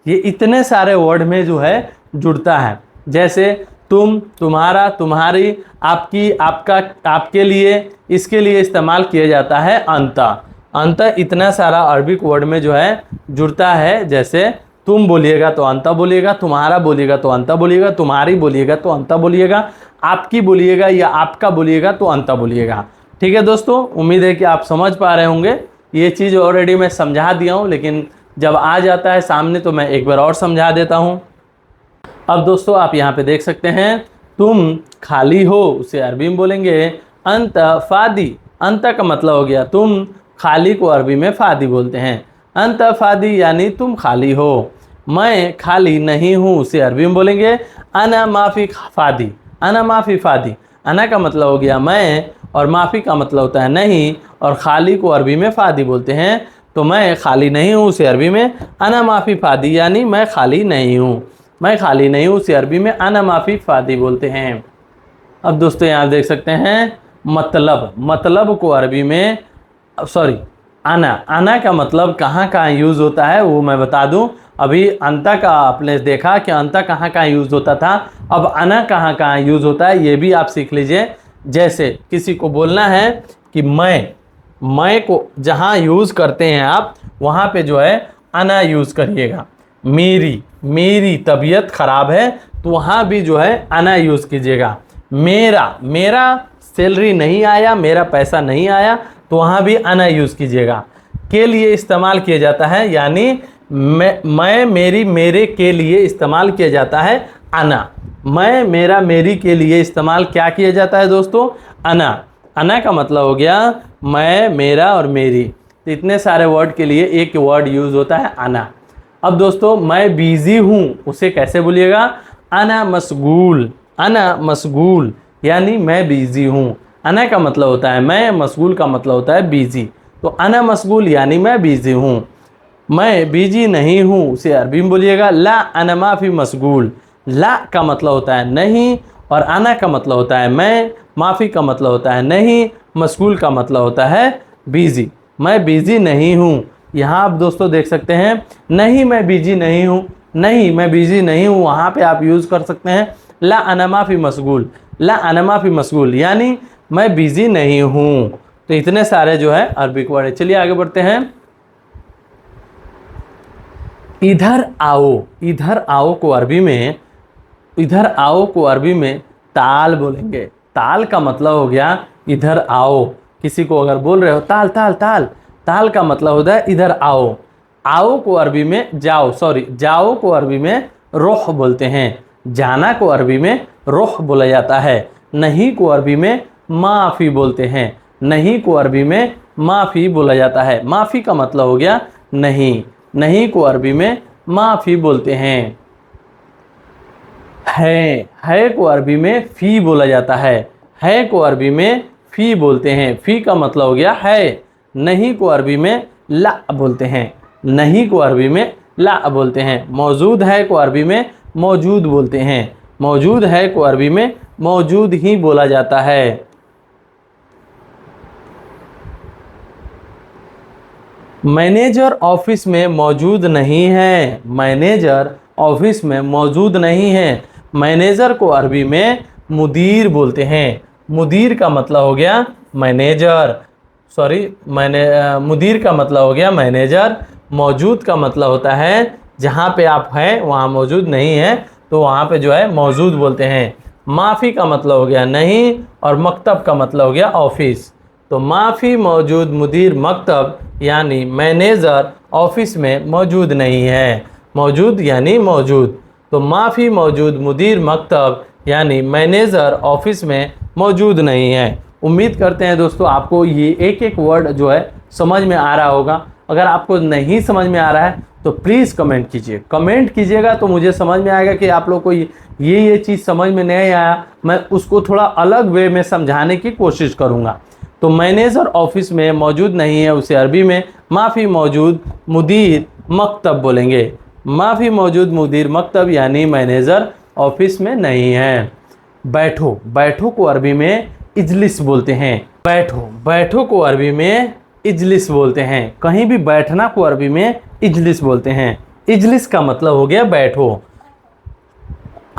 ये इतने सारे वर्ड में जो है जुड़ता है। जैसे तुम, तुम्हारा, तुम्हारी, आपकी, आपका, आपके लिए, इसके लिए इस्तेमाल किया जाता है अंत। अंत इतना सारा अरबिक वर्ड में जो है जुड़ता है। जैसे तुम बोलिएगा तो अंत बोलिएगा, तुम्हारा बोलिएगा तो अंत बोलिएगा, तुम्हारी बोलिएगा तो अंत बोलिएगा, आपकी बोलिएगा या आपका बोलिएगा तो अंत बोलिएगा। ठीक है दोस्तों, उम्मीद है कि आप समझ पा रहे होंगे। ये चीज़ ऑलरेडी मैं समझा दिया हूँ, लेकिन जब आ जाता है सामने तो मैं एक बार और समझा देता हूँ। अब दोस्तों आप यहाँ पे देख सकते हैं, तुम खाली हो, उसे अरबी में बोलेंगे अंत फादी। अंत का मतलब हो गया तुम, खाली को अरबी में फादी बोलते हैं। अंत फादी यानी तुम खाली हो। मैं खाली नहीं हूँ, उसे अरबी में बोलेंगे अना माफ़ी फादी। अना माफ़ी फादी, अना का मतलब हो गया मैं, और माफ़ी का मतलब होता है नहीं, और खाली को अरबी में फादी बोलते हैं। तो मैं खाली नहीं हूँ, उसे अरबी में अना माफ़ी फादी यानी मैं खाली नहीं हूँ। मैं खाली नहीं हूँ, उसे अरबी में अना माफ़ी फादी बोलते हैं। अब दोस्तों यहाँ देख सकते हैं मतलब, मतलब को अरबी में सॉरी आना, आना का मतलब कहाँ कहाँ यूज़ होता है वो मैं बता दूं। अभी अंत का आपने देखा कि अंत कहाँ कहाँ यूज़ होता था, अब आना कहाँ कहाँ यूज़ होता है ये भी आप सीख लीजिए। जैसे किसी को बोलना है कि मैं को जहाँ यूज़ करते हैं आप वहाँ पे जो है आना यूज़ करिएगा। मेरी तबीयत ख़राब है तो वहाँ भी जो है आना यूज़ कीजिएगा। मेरा सैलरी नहीं आया, मेरा पैसा नहीं आया, तो वहाँ भी आना यूज़ कीजिएगा। के लिए इस्तेमाल किया जाता है, यानी मैं मेरी मेरे के लिए इस्तेमाल किया जाता है अना। मैं मेरा मेरी के लिए इस्तेमाल क्या किया जाता है दोस्तों? अना। अना का मतलब हो गया मैं, मेरा और मेरी। तो इतने सारे वर्ड के लिए एक वर्ड यूज होता है अना। अब दोस्तों मैं बिजी हूँ उसे कैसे बोलिएगा? अना मशगूल। अना मशगूल यानी मैं बिजी हूँ। अना का मतलब होता है मैं, मशगूल का मतलब होता है बिजी। तो अना मशगूल यानी मैं बिजी हूँ। मैं बिजी नहीं हूँ उसे अरबी में बोलिएगा ला अना माफी मशगूल। ला का मतलब होता है नहीं, और अना का मतलब होता है मैं, माफ़ी का मतलब होता है नहीं, मशगूल का मतलब होता है बिजी। मैं बिजी नहीं हूँ। यहाँ आप दोस्तों देख सकते हैं नहीं मैं बिजी नहीं हूँ, नहीं मैं बिजी नहीं हूँ, वहाँ पे आप यूज़ कर सकते हैं ला अना माफी मशगूल। ला अना माफी मशगूल यानी मैं बिजी नहीं हूँ। तो इतने सारे जो है अरबिक वर्ड है। चलिए आगे बढ़ते हैं। इधर आओ। इधर आओ को अरबी में, इधर आओ को अरबी में ताल बोलेंगे। ताल का मतलब हो गया इधर आओ। किसी को अगर बोल रहे हो ताल ताल ताल, ताल का मतलब होता है इधर आओ। आओ को अरबी में जाओ, सॉरी जाओ को अरबी में रोह बोलते हैं। जाना को अरबी में रोह बोला जाता है। नहीं को अरबी में माफ़ी बोलते हैं। नहीं को अरबी में माफ़ी बोला जाता है। माफ़ी का मतलब हो गया नहीं। नहीं को अरबी में माफ़ी बोलते हैं। है को अरबी में फ़ी बोला जाता है को अरबी में फ़ी बोलते हैं। फ़ी का मतलब हो गया है। नहीं को अरबी में ला बोलते हैं। नहीं को अरबी में ला बोलते हैं। मौजूद है को अरबी में मौजूद बोलते हैं। मौजूद है को अरबी में मौजूद ही बोला जाता है। मैनेजर ऑफिस में मौजूद नहीं है। मैनेजर ऑफिस में मौजूद नहीं है। मैनेजर को अरबी में मुदीर बोलते हैं। मुदीर का मतलब हो गया मैनेजर, सॉरी मुदीर का मतलब हो गया मैनेजर। मौजूद का मतलब होता है जहाँ पे आप हैं वहाँ मौजूद नहीं है तो वहाँ पे जो है मौजूद बोलते हैं। माफ़ी का मतलब हो गया नहीं, और मकतब का मतलब हो गया ऑफिस। तो माफ़ी मौजूद मुदीर मकतब यानी मैनेजर ऑफिस में मौजूद नहीं है। मौजूद यानी मौजूद। तो माफ़ी मौजूद मुदीर मकतब यानी मैनेजर ऑफिस में मौजूद नहीं है। उम्मीद करते हैं दोस्तों आपको ये एक एक वर्ड जो है समझ में आ रहा होगा। अगर आपको नहीं समझ में आ रहा है तो प्लीज़ कमेंट कीजिए। कमेंट कीजिएगा तो मुझे समझ में आएगा कि आप लोग को ये चीज़ समझ में नहीं आया, मैं उसको थोड़ा अलग वे में समझाने की कोशिश करूँगा। तो मैनेजर ऑफिस में मौजूद नहीं है उसे अरबी में माफ़ी मौजूद मुदीर मकतब बोलेंगे। माफ़ी मौजूद मुदीर मकतब यानी मैनेजर ऑफिस में नहीं है। बैठो। बैठो को अरबी में इजलिस बोलते हैं। बैठो। बैठो को अरबी में इजलिस बोलते हैं। कहीं भी बैठना को अरबी में इजलिस बोलते हैं। इजलिस का मतलब हो गया बैठो।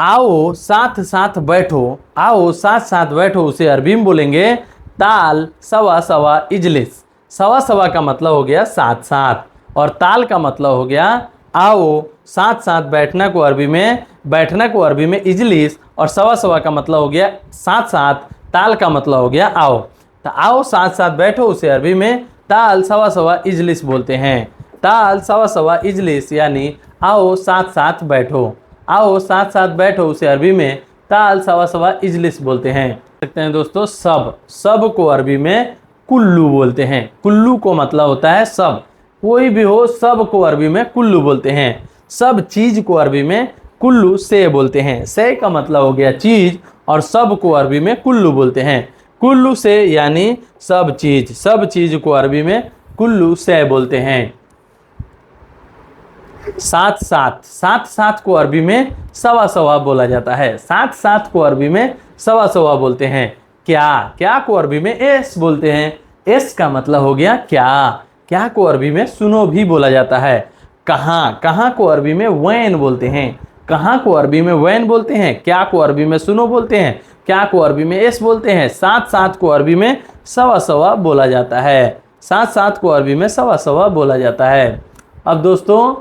आओ साथ साथ बैठो। आओ साथ साथ बैठो उसे अरबी में बोलेंगे ताल सवा सवा इजलिस। सवा सवा का मतलब हो गया साथ साथ, और ताल का मतलब हो गया आओ। साथ साथ बैठना को अरबी में, बैठना को अरबी में इजलिस, और सवा सवा का मतलब हो गया साथ साथ, ताल का मतलब हो गया आओ। तो आओ साथ साथ बैठो उसे अरबी में ताल सवा सवा इजलिस बोलते हैं। ताल सवा सवा इजलिस यानी आओ साथ साथ बैठो। आओ साथ साथ बैठो उसे अरबी में ताल सवा सवा इजलिस बोलते हैं। सकते हैं दोस्तों सब। सब को अरबी में कुल्लू बोलते हैं। कुल्लू को मतलब होता है सब, कोई भी हो सब को अरबी में कुल्लू बोलते हैं। सब चीज़ को अरबी में कुल्लू से बोलते हैं। से का मतलब हो गया चीज़, और सब को अरबी में कुल्लू बोलते हैं। कुल्लू से यानी सब चीज़। सब चीज़ को अरबी में कुल्लू से बोलते हैं। साथ साथ। साथ साथ को अरबी में सवा सवा बोला जाता है। साथ साथ को अरबी में सवा सवा बोलते हैं। क्या। क्या को अरबी में एस बोलते हैं। एस का मतलब हो गया क्या। क्या को अरबी में सुनो भी बोला जाता है। कहाँ। कहाँ को अरबी में वैन बोलते हैं। कहाँ को अरबी में वैन बोलते हैं। क्या को अरबी में सुनो बोलते हैं। क्या को अरबी में एस बोलते हैं। साथ साथ को अरबी में सवा सवा बोला जाता है। साथ साथ को अरबी में सवा सवा बोला जाता है। अब दोस्तों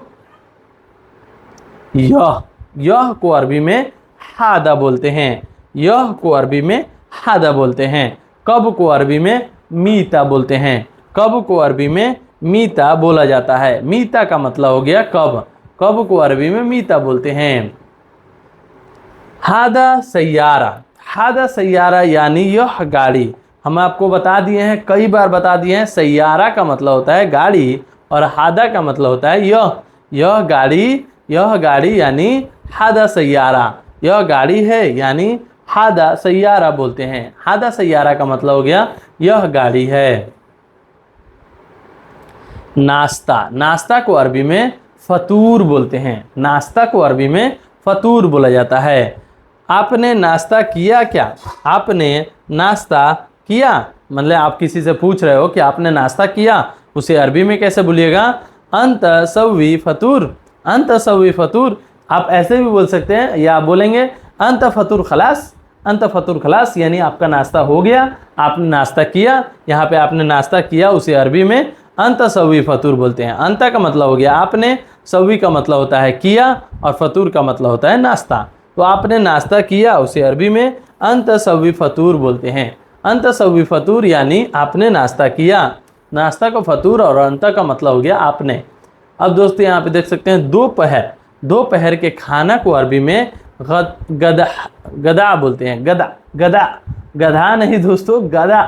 यह को अरबी में हादा बोलते हैं। यह को अरबी में हादा बोलते हैं। कब को अरबी में मीता बोलते हैं। कब को अरबी में मीता बोला जाता है। मीता का मतलब हो गया कब, कब को अरबी में मीता बोलते हैं। हादा सैयारा, हादा सैयारा यानी यह गाड़ी। हम आपको बता दिए हैं, कई बार बता दिए हैं, सैयारा का मतलब होता है गाड़ी और हादा का मतलब होता है यह गाड़ी, यह गाड़ी यानी हादा सैयारा, यह गाड़ी है यानी हादा सैयारा बोलते हैं। हादा सैयारा का मतलब हो गया यह गाड़ी है। नाश्ता, नाश्ता को अरबी में फतूर बोलते हैं। नाश्ता को अरबी में फतूर बोला जाता है। आपने नाश्ता किया क्या, आपने नाश्ता किया, मतलब आप किसी से पूछ रहे हो कि आपने नाश्ता किया, उसे अरबी में कैसे बोलिएगा, अंत सव्वी फतूर, अंत सव्वी फतूर। आप ऐसे भी बोल सकते हैं या आप बोलेंगे अंत फतूर खलास, अंत फतूर खलास यानी आपका नाश्ता हो गया, आपने नाश्ता किया। यहाँ पे आपने नाश्ता किया उसे अरबी में अंत सव्वी फतूर बोलते हैं। अंत का मतलब हो गया आपने, सव्वी का मतलब होता है किया और फतूर का मतलब होता है नाश्ता। तो आपने नाश्ता किया उसे अरबी में अंत सव्वी फतूर बोलते हैं। अंत सव्वी फतूर यानी आपने नाश्ता किया। नाश्ता को फतूर और अंत का मतलब हो गया आपने। अब दोस्तों यहाँ पे देख सकते हैं दोपहर, दोपहर के खाना को अरबी में गदा, गदा बोलते हैं। गदा, गदा, गधा नहीं दोस्तों, गदा,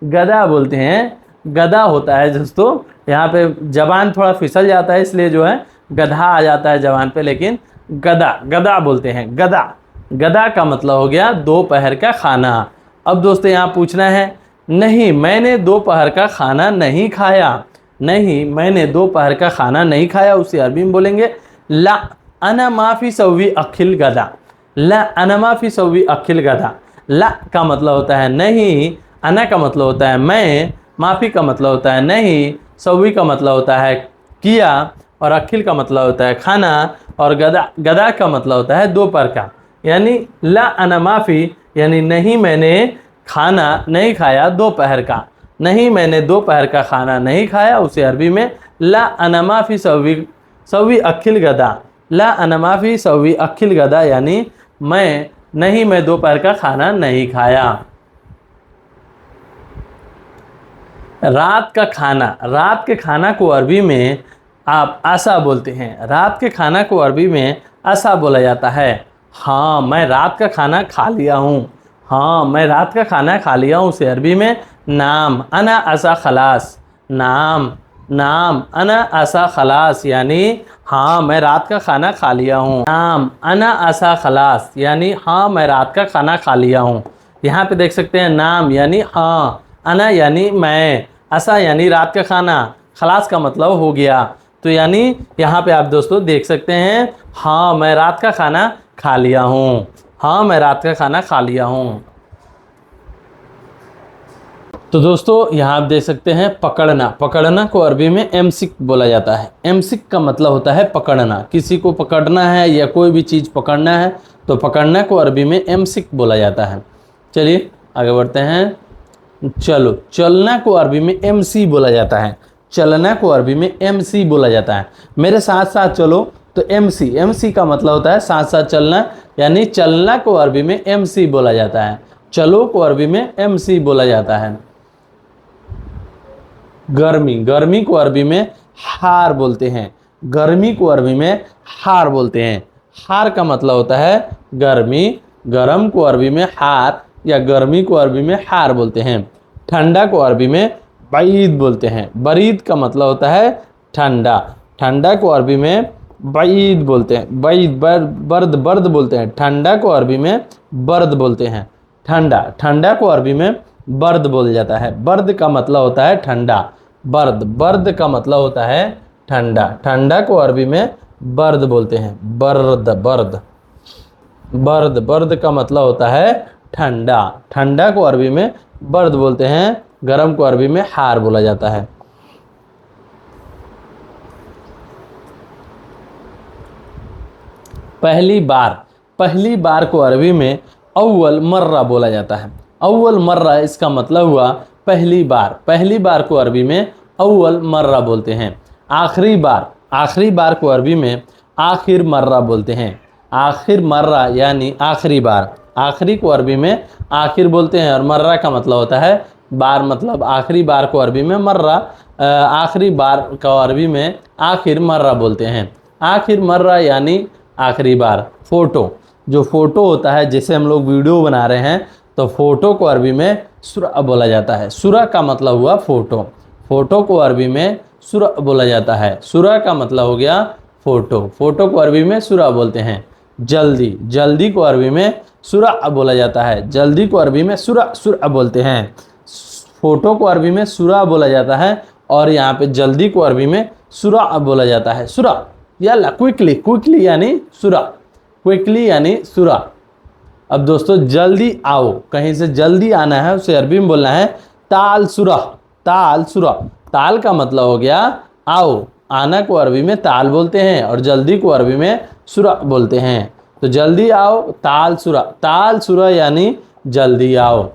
गदा बोलते हैं। गधा होता है दोस्तों, यहाँ पे जबान थोड़ा फिसल जाता है इसलिए जो है गधा आ जाता है जबान पे, लेकिन गदा, गदा बोलते हैं। गदा, गदा का मतलब हो गया दोपहर का खाना। अब दोस्तों यहाँ पूछना है, नहीं मैंने दोपहर का खाना नहीं खाया, नहीं मैंने दोपहर का खाना नहीं खाया, उसे अरबी में बोलेंगे ला अना माफी सव्वी अखिल गदा, ला अना माफी सव्वी अखिल गदा। ला का मतलब होता है नहीं, अना का मतलब होता है मैं, माफ़ी का मतलब होता है नहीं, सव्वी का मतलब होता है किया और अखिल का मतलब होता है खाना और गदा, गदा का मतलब होता है दोपहर का। यानी ला अना माफ़ी यानी नहीं मैंने खाना नहीं खाया दोपहर का, नहीं मैंने दोपहर का खाना नहीं खाया, उसे अरबी में ला अना माफ़ी सव्वी, सव्वी अखिल गदा, ला अना माफ़ी सव्वी अखिल गदा यानी मैं दोपहर का खाना नहीं खाया। रात का खाना, रात के खाना को अरबी में आप आशा बोलते हैं। रात के खाना को अरबी में आशा बोला जाता है। हाँ मैं रात का खाना खा लिया हूँ, हाँ मैं रात का खाना खा लिया हूँ, उसे अरबी में नाम अना आशा खलास, नाम, नाम अना आशा खलास यानी हाँ मैं रात का खाना खा लिया हूँ। नाम अना आशा खलास यानी हाँ मैं रात का खाना खा लिया हूँ। यहाँ पे देख सकते हैं नाम यानी हाँ, अना यानी मैं, आशा यानी रात का खाना, खलास का मतलब हो गया। तो यानी यहाँ पे आप दोस्तों देख सकते हैं हाँ मैं रात का खाना खा लिया हूँ, हाँ मैं रात का खाना खा लिया हूँ। तो दोस्तों यहाँ आप देख सकते हैं पकड़ना, पकड़ना को अरबी में एमसिक बोला जाता है। एमसिक का मतलब होता है पकड़ना, किसी को पकड़ना है या कोई भी चीज़ पकड़ना है तो पकड़ना को अरबी में एमसिक बोला जाता है। चलिए आगे बढ़ते हैं। चलो, चलना को अरबी में एमसी बोला जाता है। चलना को अरबी में एमसी बोला जाता है। मेरे साथ साथ चलो तो एमसी, एमसी का मतलब होता है साथ साथ चलना, यानी चलना को अरबी में एमसी बोला जाता है। चलो को अरबी में एमसी बोला जाता है। गर्मी, गर्मी को अरबी में हार बोलते हैं। गर्मी को अरबी में हार बोलते हैं। हार का मतलब होता है गर्मी, गरम को अरबी में हार या गर्मी को अरबी में हार बोलते हैं। ठंडा को अरबी में बरीद बोलते हैं। बरीद का मतलब होता है ठंडा। ठंडा को अरबी में बरीद बोलते हैं। बरीद, बर्द, बर्द बोलते हैं। ठंडा को अरबी में बर्द बोलते हैं। ठंडा, ठंडा को अरबी में बर्द बोला जाता है। बर्द का मतलब होता है ठंडा। बर्द, बर्द का मतलब होता है ठंडा। ठंडा को अरबी में बर्द बोलते हैं। बर्द, बर्द, बर्द, बर्द का मतलब होता है ठंडा। ठंडा को अरबी में बर्द बोलते हैं। गरम को अरबी में हार बोला जाता है। पहली बार, पहली बार को अरबी में अव्वल मर्रा बोला जाता है। अव्वल मर्रा इसका मतलब हुआ पहली बार। पहली बार को अरबी में अव्वल मर्रा बोलते हैं। आखिरी बार, आखिरी बार को अरबी में आखिर मर्रा बोलते हैं। आखिर मर्रा यानी आखिरी बार। आखिरी को अरबी में आखिर बोलते हैं और मर्रा का मतलब होता है बार, मतलब आखिरी बार को अरबी में मर्रा आखिरी बार को अरबी में आखिर मर्रा बोलते हैं। आखिर मर्रा यानी आखिरी बार। फ़ोटो, जो फ़ोटो होता है जैसे हम लोग वीडियो बना रहे हैं तो फ़ोटो को अरबी में सूरा बोला जाता है। सूरा का मतलब हुआ फ़ोटो। फ़ोटो को अरबी में सूरा बोला जाता है। सूरा का मतलब हो गया फ़ोटो। फ़ोटो को अरबी में सूरा बोलते हैं। जल्दी, जल्दी को अरबी में सूरा बोला जाता है। जल्दी को अरबी में सूरा बोलते हैं। फ़ोटो को अरबी में सूरा बोला जाता है और यहाँ पे जल्दी को अरबी में सूरा बोला जाता है। सूरा या क्विकली, क्विकली यानी सूरा, क्विकली यानी सूरा। अब दोस्तों जल्दी आओ, कहीं से जल्दी आना है उसे अरबी में बोलना है ताल सूरा। ताल सूरा। ताल का मतलब हो गया आओ, आना को अरबी में ताल बोलते हैं और जल्दी को अरबी में सूरा बोलते हैं। तो जल्दी आओ ताल सूरा। ताल सूरा यानी जल्दी आओ।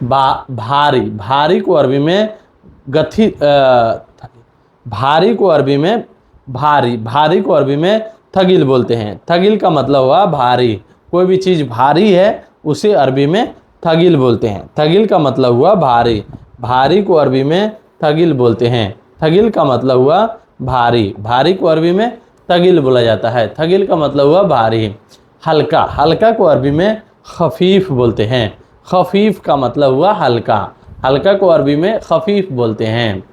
भारी, भारी को अरबी में गथी, भारी को अरबी में भारी, भारी को अरबी में थगिल बोलते हैं। थगिल का मतलब हुआ भारी। कोई भी चीज़ भारी है उसे अरबी में थगिल बोलते हैं। थगिल का मतलब हुआ भारी। भारी को अरबी में थगिल बोलते हैं। थगिल का मतलब हुआ भारी। भारी को अरबी में थगिल बोला जाता है। थगिल का मतलब हुआ भारी। हल्का, हल्का को अरबी में खफीफ बोलते हैं। खफीफ का मतलब हुआ हल्का। हल्का को अरबी में खफीफ बोलते हैं।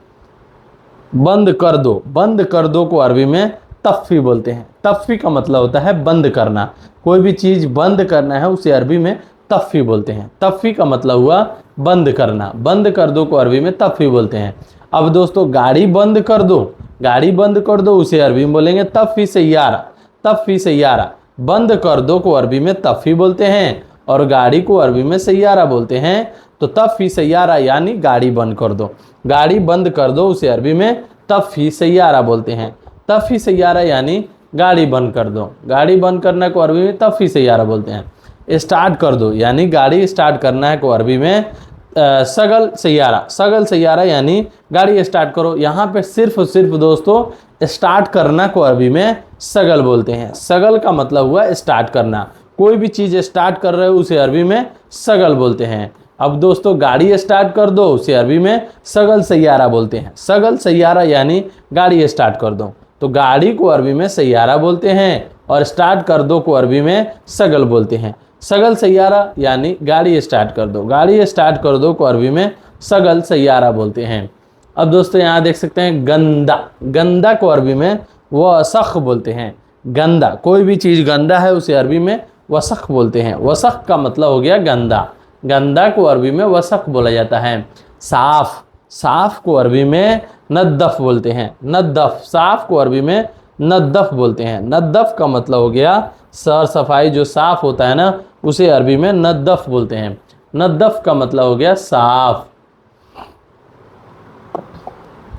बंद कर दो, बंद कर दो को अरबी में तफ़ी बोलते हैं। तफ़ी का मतलब होता है बंद करना। कोई भी चीज़ बंद करना है उसे अरबी में तफ़ी बोलते हैं। तफ़ी का मतलब हुआ बंद करना। बंद कर दो को अरबी में तफ़ी बोलते हैं। अब दोस्तों गाड़ी बंद कर दो, गाड़ी बंद कर दो उसे अरबी में बोलेंगे तफ़ी सैयारा। तफ़ी सैयारा। बंद कर दो को अरबी में तफ़ी बोलते हैं और गाड़ी को अरबी में सैयारा बोलते हैं। तो तफ़ी सैयारा यानी गाड़ी बंद कर दो। गाड़ी बंद कर दो उसे अरबी में तफ़ी सैयारा बोलते हैं। तफ़ी सैयारा यानी गाड़ी बंद कर दो। गाड़ी बंद करने को अरबी में तफ़ी सैयारा बोलते हैं। स्टार्ट कर दो यानी गाड़ी स्टार्ट करना है को अरबी में सगल सैयारा। सगल सैयारा यानी गाड़ी स्टार्ट करो। यहाँ पे सिर्फ और सिर्फ दोस्तों स्टार्ट करना को अरबी में सगल बोलते हैं। सगल का मतलब हुआ स्टार्ट करना। कोई भी चीज़ स्टार्ट कर रहे हो उसे अरबी में सगल बोलते हैं। अब दोस्तों गाड़ी स्टार्ट कर दो उसे अरबी में सगल सैयारा बोलते हैं। सगल सैयारा यानी गाड़ी स्टार्ट कर दो। तो गाड़ी को अरबी में सैयारा बोलते हैं और स्टार्ट कर दो को अरबी में सगल बोलते हैं। सगल सैयारा यानी गाड़ी स्टार्ट कर दो। गाड़ी स्टार्ट कर दो को अरबी में सगल सैयारा बोलते हैं। अब दोस्तों यहाँ देख सकते हैं गंदा। गंदा को अरबी में वसख बोलते हैं। गंदा, कोई भी चीज़ गंदा है उसे अरबी में वसख बोलते हैं। वसख का मतलब हो गया गंदा। गंदा को अरबी में वसख बोला जाता है। साफ़, साफ़ को अरबी में नद्दफ़ बोलते हैं। नद्दफ़, साफ़ को अरबी में नद्दफ़ बोलते हैं। नद्दफ़ का मतलब हो गया सर सफाई, जो साफ़ होता है ना उसे अरबी में नद्दफ़ बोलते हैं। नद्दफ़ का मतलब हो गया साफ़।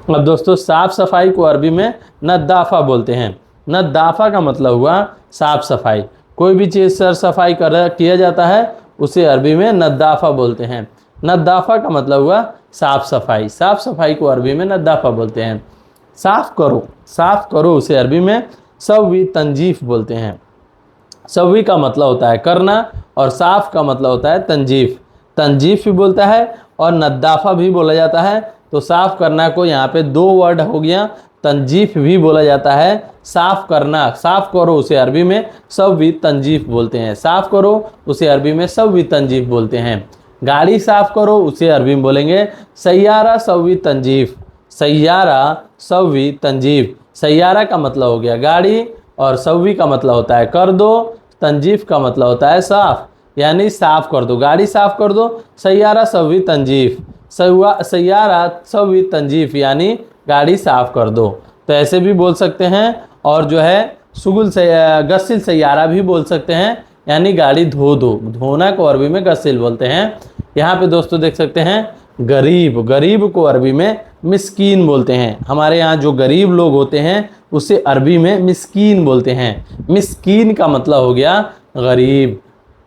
अब दोस्तों साफ़ सफाई को अरबी में नद्दाफ़ा बोलते हैं। नद्दाफ़ा का मतलब हुआ साफ़ सफाई। कोई भी चीज़ सर सफाई किया जाता है उसे अरबी में नद्दाफ़ा बोलते हैं। नद्दाफ़ा का मतलब हुआ साफ़ सफाई। साफ़ सफाई को अरबी में नद्दाफ़ा बोलते हैं। साफ़ करो, साफ़ करो उसे अरबी में सव्वी तंजीफ़ बोलते हैं। सव्वी का मतलब होता है करना और साफ़ का मतलब होता है तंजीफ़। तंजीफ़ भी बोलता है और नद्दाफ़ा भी बोला जाता है। तो साफ़ करना को यहाँ पे दो वर्ड हो गया। तंजीफ़ भी बोला जाता है। साफ़ करना, साफ़ करो उसे अरबी में सव्वी तंजीफ़ बोलते हैं। साफ़ करो उसे अरबी में सव्वी तंजीफ़ बोलते हैं। गाड़ी साफ़ करो उसे अरबी में बोलेंगे सैयारा सव्वी तंजीफ़। सैयारा सव्वी तंजीफ़। सैयारा का मतलब हो गया गाड़ी और सव्वी का मतलब होता है कर दो। तंजीफ़ का मतलब होता है साफ़, यानी साफ़ कर दो। गाड़ी साफ़ कर दो, सैयारा सव्वी तंजीफ़। सैयारा सव्वी तंजीफ़ यानी गाड़ी साफ़ कर दो। तो ऐसे भी बोल सकते हैं और जो है सुगुल से गस्सिल सैयारा भी बोल सकते हैं, यानी गाड़ी धो दो। धोना को अरबी में गस्सिल बोलते हैं। यहाँ पे दोस्तों देख सकते हैं गरीब। गरीब को अरबी में मिस्कीन बोलते हैं। हमारे यहाँ जो गरीब लोग होते हैं उसे अरबी में मिस्कीन बोलते हैं। मिस्कीन का मतलब हो गया गरीब।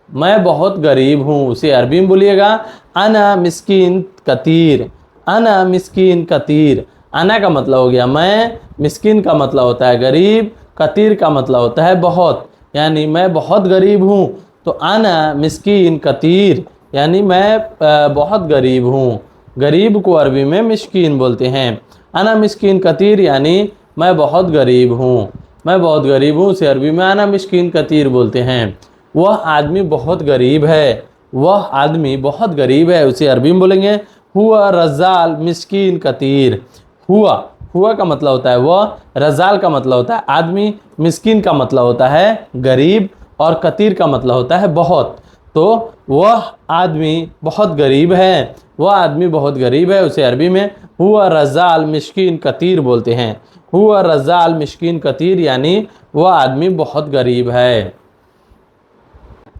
मैं बहुत गरीब हूँ उसे अरबी में बोलिएगा अना मिस्कीन कतीर। अना मिस्कीन कतीर। अना का मतलब हो गया मैं, मिस्कीन का मतलब होता है गरीब, कतीर का मतलब होता है बहुत, यानी मैं बहुत गरीब हूँ। तो अना मिस्कीन कतीर यानी मैं बहुत गरीब हूँ। गरीब को अरबी में मिस्कीन बोलते हैं। अना मिस्कीन कतीर यानी मैं बहुत गरीब हूँ, मैं बहुत गरीब हूँ, उसे अरबी में अना मिस्कीन कतीर बोलते हैं। वह आदमी बहुत गरीब है, वह आदमी बहुत गरीब है, उसे अरबी में बोलेंगे हुआ रज़ाल मिस्कीन कतीर। हुआ, हुआ का मतलब होता है वह, रज़ाल का मतलब होता है आदमी, मिस्कीन का मतलब होता है गरीब, और कतीर का मतलब होता है बहुत। तो वह आदमी बहुत गरीब है, वह आदमी बहुत गरीब है, उसे अरबी में हुआ रज़ाल मिस्कीन कतीर बोलते हैं। हुआ रज़ाल मिस्कीन कतीर यानी वह आदमी बहुत गरीब है।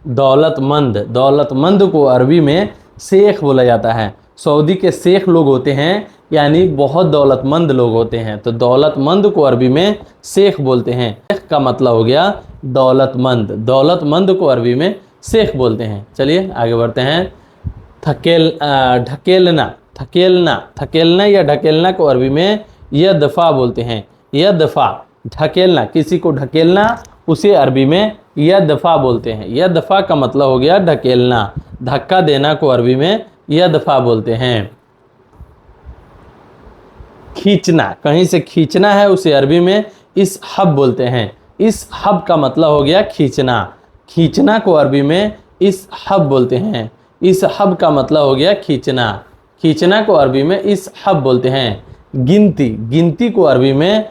दौलतमंद, दौलतमंद को अरबी में शेख बोला जाता है। सऊदी के शेख लोग होते हैं यानी बहुत दौलतमंद लोग होते हैं, तो दौलतमंद को अरबी में शेख बोलते हैं। शेख का मतलब हो गया दौलतमंद, दौलतमंद को अरबी में शेख बोलते हैं। चलिए आगे बढ़ते हैं। ढकेलना, थकेलना, थकेलना या ढकेलना को अरबी में यदफा बोलते हैं। यदफा, ढकेलना, किसी को ढकेलना, उसे अरबी में यदफा बोलते हैं। यदफा का मतलब हो गया ढकेलना, धक्का देना को अरबी में यदफा बोलते हैं। खींचना, कहीं से खींचना है, उसे अरबी में इस हब बोलते हैं। इस हब का मतलब हो गया खींचना, खींचना को अरबी में इस हब बोलते हैं। इस हब का मतलब हो गया खींचना, खींचना को अरबी में इस हब बोलते हैं। गिनती, गिनती को अरबी में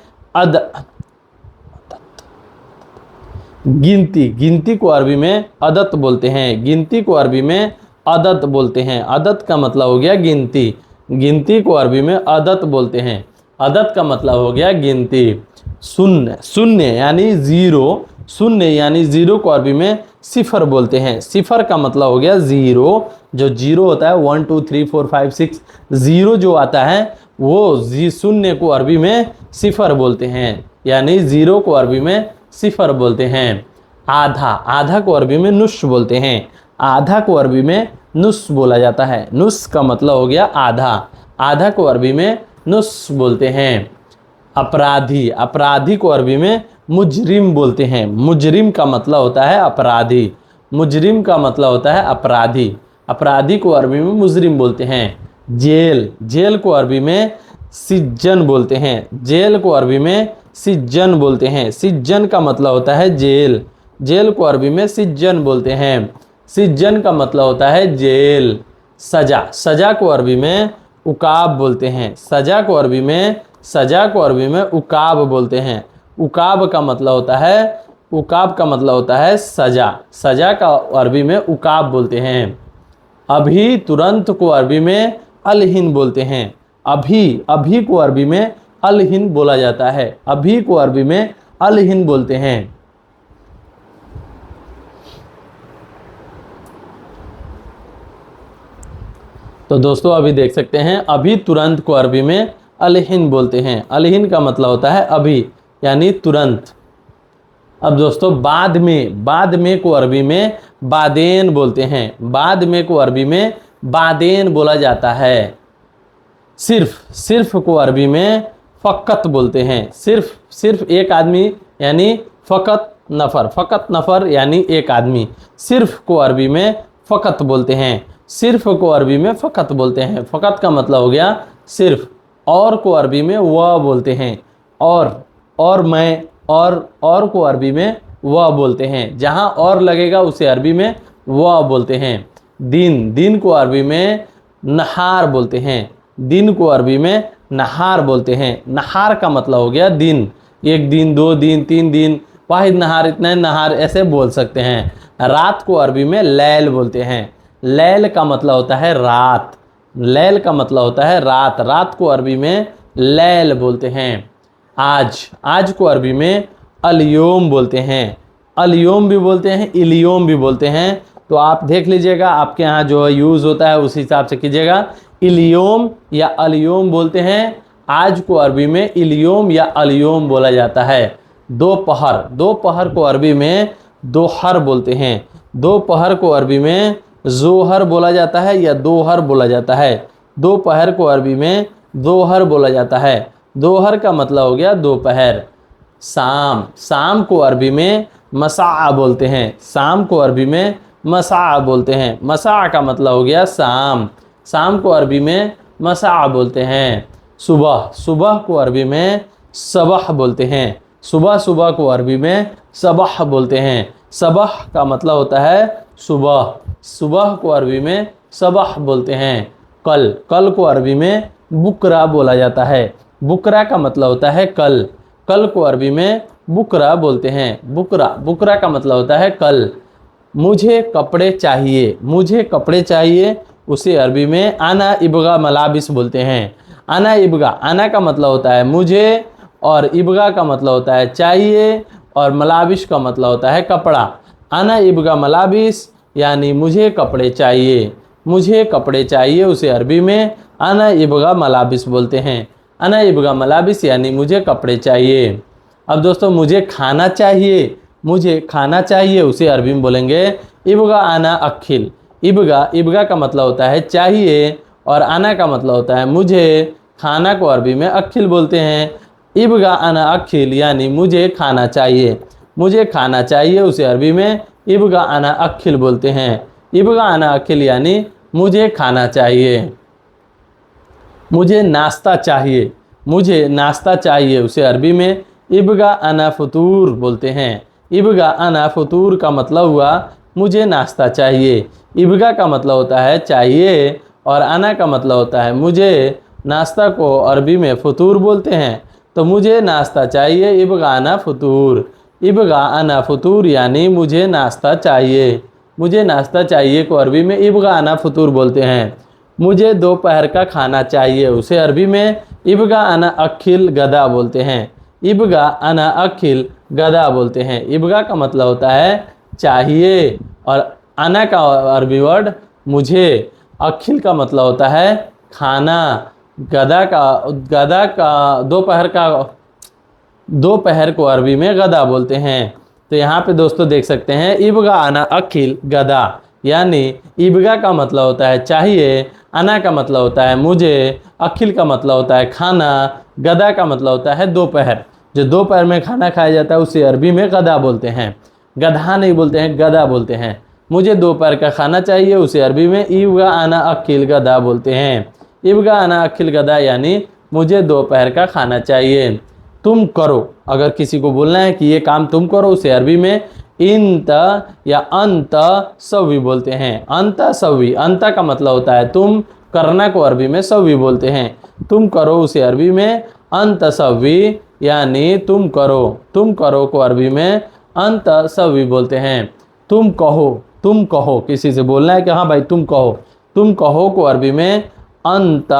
गिनती, गिनती को अरबी में अदत बोलते हैं। गिनती को अरबी में अदत बोलते हैं। अदत का मतलब हो गया गिनती, गिनती को अरबी में अदत बोलते हैं। अदत का मतलब हो गया गिनती। शून्य, शून्य यानी ज़ीरो, शून्य यानी ज़ीरो को अरबी में सिफर बोलते हैं। सिफर का मतलब हो गया ज़ीरो, जो जीरो होता है 1 2 3 4 5 6, ज़ीरो जो आता है वो शून्य को अरबी में सिफर बोलते हैं, यानी ज़ीरो को अरबी में सिफर बोलते हैं। आधा, आधा को अरबी में नुस बोलते हैं। आधा को अरबी में नुस बोला जाता है। नुस का मतलब हो गया आधा, आधा को अरबी में नुस बोलते हैं। अपराधी, अपराधी को अरबी में मुजरिम बोलते हैं। मुजरिम का मतलब होता है अपराधी, मुजरिम का मतलब होता है अपराधी, अपराधी को अरबी में मुजरिम बोलते हैं। जेल, जेल को अरबी में सिज्जन बोलते हैं। जेल को अरबी में सिज्जन बोलते हैं। सिज्जन का मतलब होता है जेल, जेल को अरबी में सिज्जन बोलते हैं। सिज्जन का मतलब होता है जेल। सजा, सजा को अरबी में उकाब बोलते हैं। सजा को अरबी में, सजा को अरबी में उकाब बोलते हैं। उकाब का मतलब होता है, उकाब का मतलब होता है सजा, सजा का अरबी में उकाब बोलते हैं। अभी, तुरंत को अरबी में अलहिन बोलते हैं। अभी, अभी को अरबी में अलहिन बोला जाता है। अभी को अरबी में अलहिन बोलते हैं। तो दोस्तों अभी देख सकते हैं, अभी तुरंत को अरबी में अलहिन बोलते हैं। अलहिन का मतलब होता है अभी यानी तुरंत। अब दोस्तों बाद में, बाद में को अरबी में बादेन बोलते हैं। बाद में को अरबी में बादेन बोला जाता है। सिर्फ, सिर्फ को अरबी में फ़कत बोलते हैं। सिर्फ, सिर्फ एक आदमी यानी फ़कत नफ़र, फ़कत नफ़र यानी एक आदमी। सिर्फ को अरबी में फ़कत बोलते हैं। सिर्फ को अरबी में फ़कत बोलते हैं। फ़कत का मतलब हो गया सिर्फ। और को अरबी में वह बोलते हैं। और मैं, और को अरबी में वह बोलते हैं। जहाँ और लगेगा उसे अरबी में वह बोलते हैं। दिन, दिन को अरबी में नहार बोलते हैं। दिन को अरबी में नहार बोलते हैं। नहार का मतलब हो गया दिन, एक दिन, दो दिन, तीन दिन, वाहिद नहार, इतना नहार, ऐसे बोल सकते हैं। रात को अरबी में लैल बोलते हैं। लैल का मतलब होता है रात, लैल का मतलब होता है रात, रात को अरबी में लैल बोलते हैं। आज, आज को अरबी में अलयोम बोलते हैं। अलयोम भी बोलते हैं, इलियोम भी बोलते हैं। तो आप देख लीजिएगा, आपके यहाँ जो यूज़ होता है उस हिसाब से कीजिएगा। इलियोम या अलयोम बोलते हैं। आज को अरबी में इलियोम या अलयोम बोला जाता है। दोपहर, दोपहर को अरबी में दोहर बोलते हैं। दोपहर को अरबी में जोहर बोला जाता है या दोहर बोला जाता है। दोपहर को अरबी में दोहर बोला जाता है। दोहर का मतलब हो गया दोपहर। शाम, शाम को अरबी में मसा बोलते हैं। शाम को अरबी में मसा बोलते हैं। मसा का मतलब हो गया शाम। शाम को अरबी में मसा बोलते हैं। सुबह, सुबह को अरबी में सबह बोलते हैं। सुबह, सुबह को अरबी में सबह बोलते हैं। सबह का मतलब होता है सुबह, सुबह को अरबी में सबह बोलते हैं। कल, कल को अरबी में बुकरा बोला जाता है। बुकरा का मतलब होता है कल, कल को अरबी में बुकरा बोलते हैं। बुकरा, बुकरा का मतलब होता है कल। मुझे कपड़े चाहिए, मुझे कपड़े चाहिए, उसे अरबी में आना इबगा मलाबिस बोलते हैं। आना इबगा, आना का मतलब होता है मुझे, और इबगा का मतलब होता है चाहिए, और मलाबिस का मतलब होता है कपड़ा। आना इबगा मलाबिस यानी मुझे कपड़े चाहिए, मुझे कपड़े चाहिए, उसे अरबी में आना इबगा मलाबिस बोलते हैं। आना इबगा मलाबिस यानी मुझे कपड़े चाहिए। अब दोस्तों मुझे खाना चाहिए, मुझे खाना चाहिए, उसे अरबी में बोलेंगे इबगा आना अखिल। इबगा, इबगा का मतलब होता है चाहिए, और आना का मतलब होता है मुझे। खाना को अरबी में अखिल बोलते हैं। इबगा आना अखिल यानी मुझे खाना चाहिए, मुझे खाना चाहिए, उसे अरबी में इबगा आना अखिल बोलते हैं। इबगा आना अखिल यानी मुझे खाना चाहिए। मुझे नाश्ता चाहिए, मुझे नाश्ता चाहिए, उसे अरबी में इबगा आना फतूर बोलते हैं। इबगा आना फतूर का मतलब हुआ मुझे नाश्ता चाहिए। इबगा का मतलब होता है चाहिए, और आना का मतलब होता है मुझे। नाश्ता को अरबी में फतूर बोलते हैं। तो मुझे नाश्ता चाहिए, इबगा आना फतूर। इबगा आना फतूर यानी मुझे नाश्ता चाहिए। मुझे नाश्ता चाहिए को अरबी में इबगा आना फतूर बोलते हैं। मुझे दोपहर का खाना चाहिए, उसे अरबी में इबगा आना अखिल गदा बोलते हैं। इबगा आना अखिल गदा बोलते हैं। इबगा का मतलब होता है चाहिए, और आना का अरबी वर्ड मुझे। अखिल का मतलब होता है खाना। गदा का दोपहर का, दोपहर को अरबी में गदा बोलते हैं। तो यहाँ पे दोस्तों देख सकते हैं इबगा आना अखिल गदा, यानी इबगा का मतलब होता है चाहिए, आना का मतलब होता है मुझे, अखिल का मतलब होता है खाना, गदा का मतलब होता है दोपहर। जो दोपहर में खाना खाया जाता है उसे अरबी में गदा बोलते हैं। गधा नहीं बोलते हैं, गदा बोलते हैं। मुझे दोपहर का खाना चाहिए, उसे अरबी में इबगा आना अखिल गदा बोलते हैं। इबगा आना अखिल गदा यानी मुझे दोपहर का खाना चाहिए। तुम करो, अगर किसी को बोलना है कि ये काम तुम करो, उसे अरबी में इंत या अंत सवी बोलते हैं। अंत सवी, अंत का मतलब होता है तुम, करना को अरबी में सवी बोलते हैं। तुम करो, उसे अरबी में अंत सवी यानी तुम करो। तुम करो को अरबी में अंत सवी बोलते हैं। तुम कहो, तुम कहो, किसी से बोलना है कि हाँ भाई तुम कहो, तुम कहो को अरबी में अंत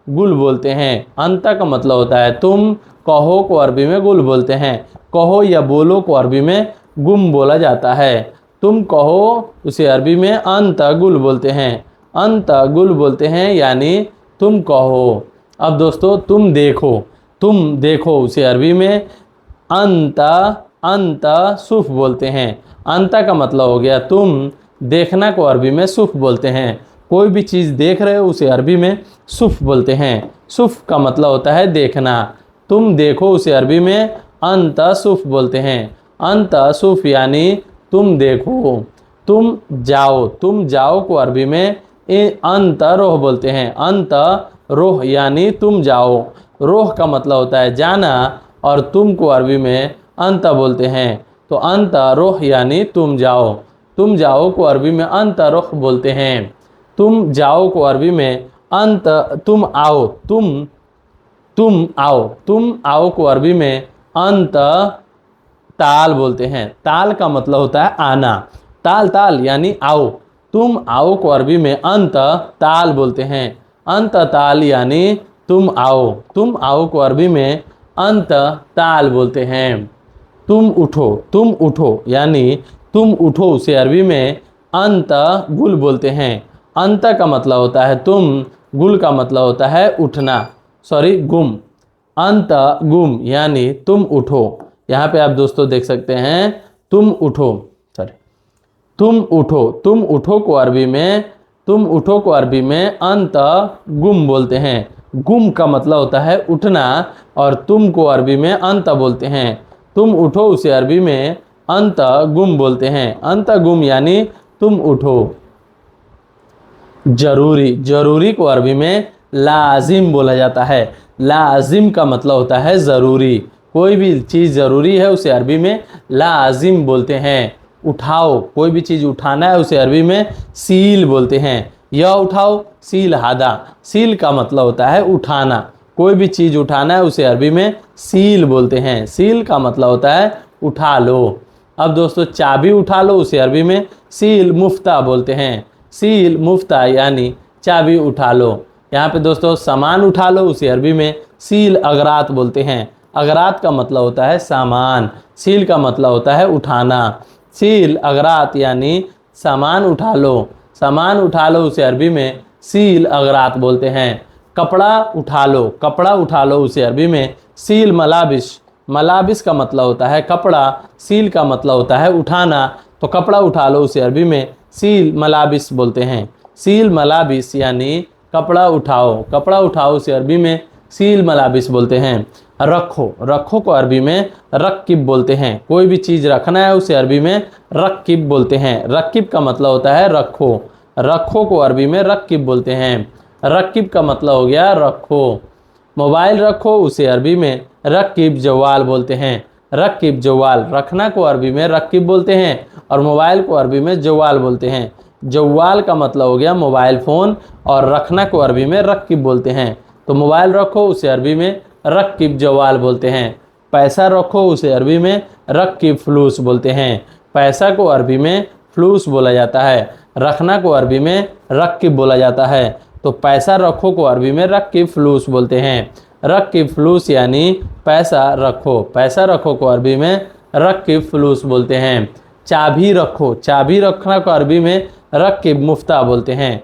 गुल बोलते हैं। अंत का मतलब होता है तुम, कहो को अरबी में गुल बोलते हैं। कहो या बोलो को अरबी में गुम बोला जाता है। तुम कहो, उसे अरबी में अंत गुल बोलते हैं। अंत गुल बोलते हैं यानी तुम कहो। अब दोस्तों तुम देखो, तुम देखो, उसे अरबी में अंत अंत सुफ बोलते हैं। अंत का मतलब हो गया तुम, देखना को अरबी में सुफ बोलते हैं। कोई भी चीज़ देख रहे हो उसे अरबी में सुफ बोलते हैं। सुफ का मतलब होता है देखना। तुम देखो, उसे अरबी में अंत सुफ बोलते हैं। अंत सुफ यानी तुम देखो। तुम जाओ, तुम जाओ को अरबी में अंत रोह बोलते हैं। अंत रोह यानी तुम जाओ। रोह का मतलब होता है जाना, और तुम को अरबी में अंत बोलते हैं। तो अंत रोह यानी तुम जाओ। तुम जाओ को अरबी में अंत रोह बोलते हैं। तुम जाओ को अरबी में अंत, तुम आओ, तुम आओ, तुम आओ को अरबी में अंत ताल बोलते हैं। ताल का मतलब होता है आना। ताल, ताल यानी आओ। तुम आओ को अरबी में अंत ताल बोलते हैं। अंत ताल यानी तुम आओ। तुम आओ को अरबी में अंत ताल बोलते हैं। तुम उठो, तुम उठो यानी तुम उठो, उसे अरबी में अंत गुल बोलते हैं। अंत का मतलब होता है तुम, गुल का मतलब होता है उठना, सॉरी गुम। अंत गुम यानी तुम उठो। यहाँ पे आप दोस्तों देख सकते हैं तुम उठो, सॉरी तुम उठो। तुम उठो को अरबी में, तुम उठो को अरबी में अंत गुम बोलते हैं। गुम का मतलब होता है उठना, और तुम को अरबी में अंत बोलते हैं। तुम उठो, उसे अरबी में अंत गुम बोलते हैं। अंत गुम यानी तुम उठो। जरूरी, जरूरी को अरबी में लाजिम बोला जाता है। लाजिम का मतलब होता है ज़रूरी, कोई भी चीज़ ज़रूरी है उसे अरबी में लाजिम बोलते हैं। उठाओ, कोई भी चीज़ उठाना है उसे अरबी में सील बोलते हैं। यह उठाओ, सील हादा, सील का मतलब होता है उठाना, कोई भी चीज़ उठाना है उसे अरबी में सील बोलते हैं। सील का मतलब होता है उठा लो। अब दोस्तों चाबी उठा लो, उसे अरबी में सील मुफ्ता बोलते हैं। सील मुफ्ता यानी चाबी उठा लो। यहाँ पे दोस्तों सामान उठा लो, उसे अरबी में सील अगरात बोलते हैं। अगरात का मतलब होता है सामान, सील का मतलब होता है उठाना। सील अगरात यानी सामान उठा लो, सामान उठा लो उसे अरबी में सील अगरात बोलते हैं। कपड़ा उठा लो, कपड़ा उठा लो उसे अरबी में सील मलाबिस, मलाबिस का मतलब होता है कपड़ा, सील का मतलब होता है उठाना, तो कपड़ा उठा लो उसे अरबी में सील मलाबिस बोलते हैं। सील मलाबिस यानी कपड़ा उठाओ, कपड़ा उठाओ उसे अरबी में सील मलाबिस बोलते हैं। रखो, रखो को अरबी में रक्किब बोलते हैं। कोई भी चीज़ रखना है उसे अरबी में रक्किब बोलते हैं। रक्किब का मतलब होता है रखो, रखो को अरबी में रक्किब बोलते हैं। रक्किब का मतलब हो गया रखो। मोबाइल रखो, उसे अरबी में रक्किब जवाल बोलते हैं। रक्किब जवाल, रखना को अरबी में रक्किब बोलते हैं और मोबाइल को अरबी में जवाल बोलते हैं। जवाल का मतलब हो गया मोबाइल फ़ोन और रखना को अरबी में रक्किब बोलते हैं। तो मोबाइल रखो, उसे अरबी में रक्किब जवाल बोलते हैं। पैसा रखो, उसे अरबी में रक्किब फ्लूस बोलते हैं। पैसा को अरबी में फ्लूस बोला जाता है, रखना को अरबी में रक्किब बोला जाता है। तो पैसा रखो को अरबी में रक्किब फ्लूस बोलते हैं। रक्किब फ्लूस यानी पैसा रखो, पैसा रखो को अरबी में रक्किब फ्लूस बोलते हैं। चाबी रखो, चाबी रखना को अरबी में रक्किब मुफ्ता बोलते हैं।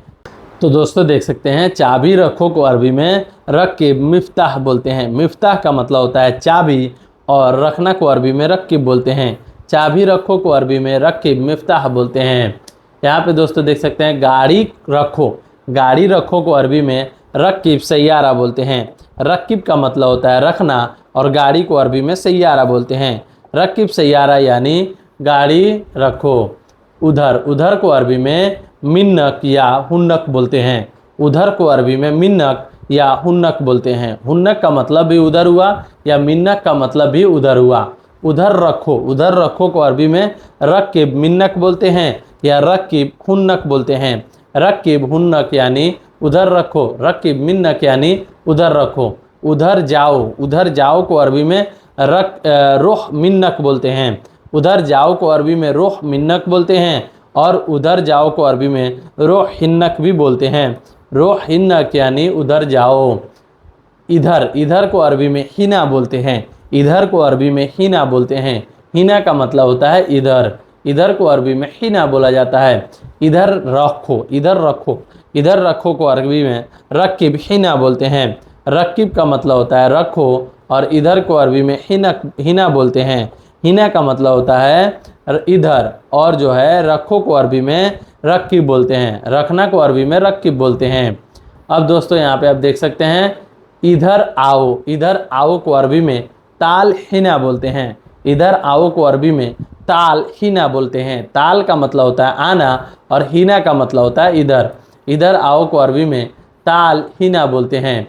तो दोस्तों देख सकते हैं चाबी रखो को अरबी में रक्किब मिफ्ताह बोलते हैं। मिफ्ताह का मतलब होता है चाबी और रखना को अरबी में रक्किब बोलते हैं। चाबी रखो को अरबी में रक्किब मिफ्ताह बोलते हैं। यहाँ पे दोस्तों देख सकते हैं गाड़ी रखो, गाड़ी रखो को अरबी में रक्किब सैयारा बोलते हैं। रक्किब का मतलब होता है रखना और गाड़ी को अरबी में सैयारा बोलते हैं। रक्किब सैयारा यानी गाड़ी रखो। उधर, उधर को अरबी में मिन्नक या हुन्नक बोलते हैं। उधर को अरबी में मिन्नक या हुन्नक बोलते हैं। हुन्नक का मतलब भी उधर हुआ या मिन्नक का मतलब भी उधर हुआ। उधर रखो, उधर रखो को अरबी में रक्किब मिन्नक बोलते हैं या रक्किब हुन्नक बोलते हैं। रक्किब हुन्नक यानी उधर रखो, रक्किब मिन्नक यानी उधर रखो। उधर जाओ, उधर जाओ को अरबी में रोह मिन्नक बोलते हैं। उधर जाओ को अरबी में रोह मिन्नक बोलते हैं और उधर जाओ को अरबी में रोह हिन्नक भी बोलते हैं। रोह हिन्नक यानी उधर जाओ। इधर, इधर को अरबी में हिना बोलते हैं। इधर को अरबी में हिना बोलते हैं। हिना का मतलब होता है इधर, इधर को अरबी में हिना बोला जाता है। इधर रखो, इधर रखो, इधर रखो को अरबी में रक्किब हिना बोलते हैं। रक्किब का मतलब होता है रखो और इधर को अरबी में हिना बोलते हैं। हिना का मतलब होता है इधर और जो है रखो को अरबी में रक्किब बोलते हैं। रखना को अरबी में रक्किब बोलते हैं। अब दोस्तों यहाँ पे आप देख सकते हैं इधर आओ, इधर आओ को अरबी में ताल हिना बोलते हैं। इधर आओ को अरबी में ताल हिना बोलते हैं। ताल का मतलब होता है आना और हिना का मतलब होता है इधर। इधर आओ को अरबी में ताल हिना बोलते हैं।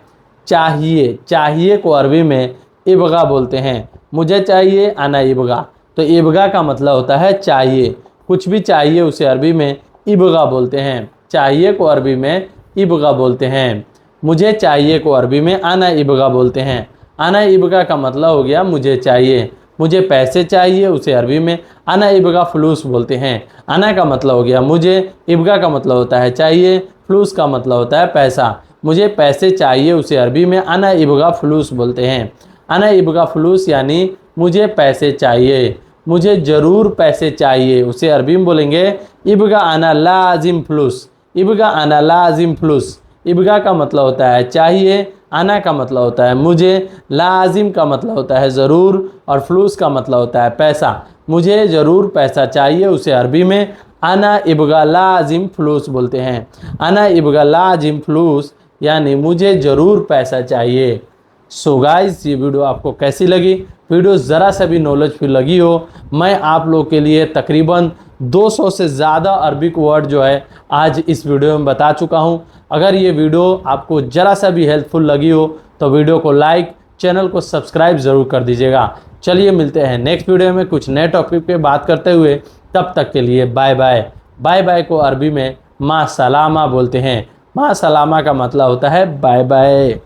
चाहिए, चाहिए को अरबी में इबगा बोलते हैं। मुझे चाहिए, आना इबगा, तो इबगा का मतलब होता है चाहिए। कुछ भी चाहिए उसे अरबी में इबगा बोलते हैं। चाहिए को अरबी में इबगा बोलते हैं। मुझे चाहिए को अरबी में आना इबगा बोलते हैं। आना इबगा का मतलब हो गया मुझे चाहिए। मुझे पैसे चाहिए उसे अरबी में आना इबगा फ्लूस बोलते हैं। आना का मतलब हो गया मुझे, इबगा का मतलब होता है चाहिए, फ्लूस का मतलब होता है पैसा। मुझे पैसे चाहिए उसे अरबी में आना इबगा फ्लूस बोलते हैं। आना इबगा फ्लूस यानी मुझे पैसे चाहिए। मुझे ज़रूर पैसे चाहिए उसे अरबी में बोलेंगे इबगा आना लाजिम फ्लूस। इबगा आना लाजिम फ्लूस। इबगा का मतलब होता है चाहिए, आना का मतलब होता है मुझे, लाजिम का मतलब होता है ज़रूर और फ्लूस का मतलब होता है पैसा। मुझे ज़रूर पैसा चाहिए उसे अरबी में आना इबगा लाजिम फ्लूस बोलते हैं। आना इबगा लाजिम फ्लूस यानी मुझे ज़रूर पैसा चाहिए। सो गाइस, ये वीडियो आपको कैसी लगी? वीडियो ज़रा सा भी नॉलेजफुल लगी हो, मैं आप लोग के लिए तकरीबन 200 से ज़्यादा अरबिक वर्ड जो है आज इस वीडियो में बता चुका हूँ। अगर ये वीडियो आपको ज़रा सा भी हेल्पफुल लगी हो तो वीडियो को लाइक, चैनल को सब्सक्राइब ज़रूर कर दीजिएगा। चलिए मिलते हैं नेक्स्ट वीडियो में कुछ नए टॉपिक पे बात करते हुए। तब तक के लिए बाय बाय। बाय बाय को अरबी में मा सलामा बोलते हैं। मा सलामा का मतलब होता है बाय बाय।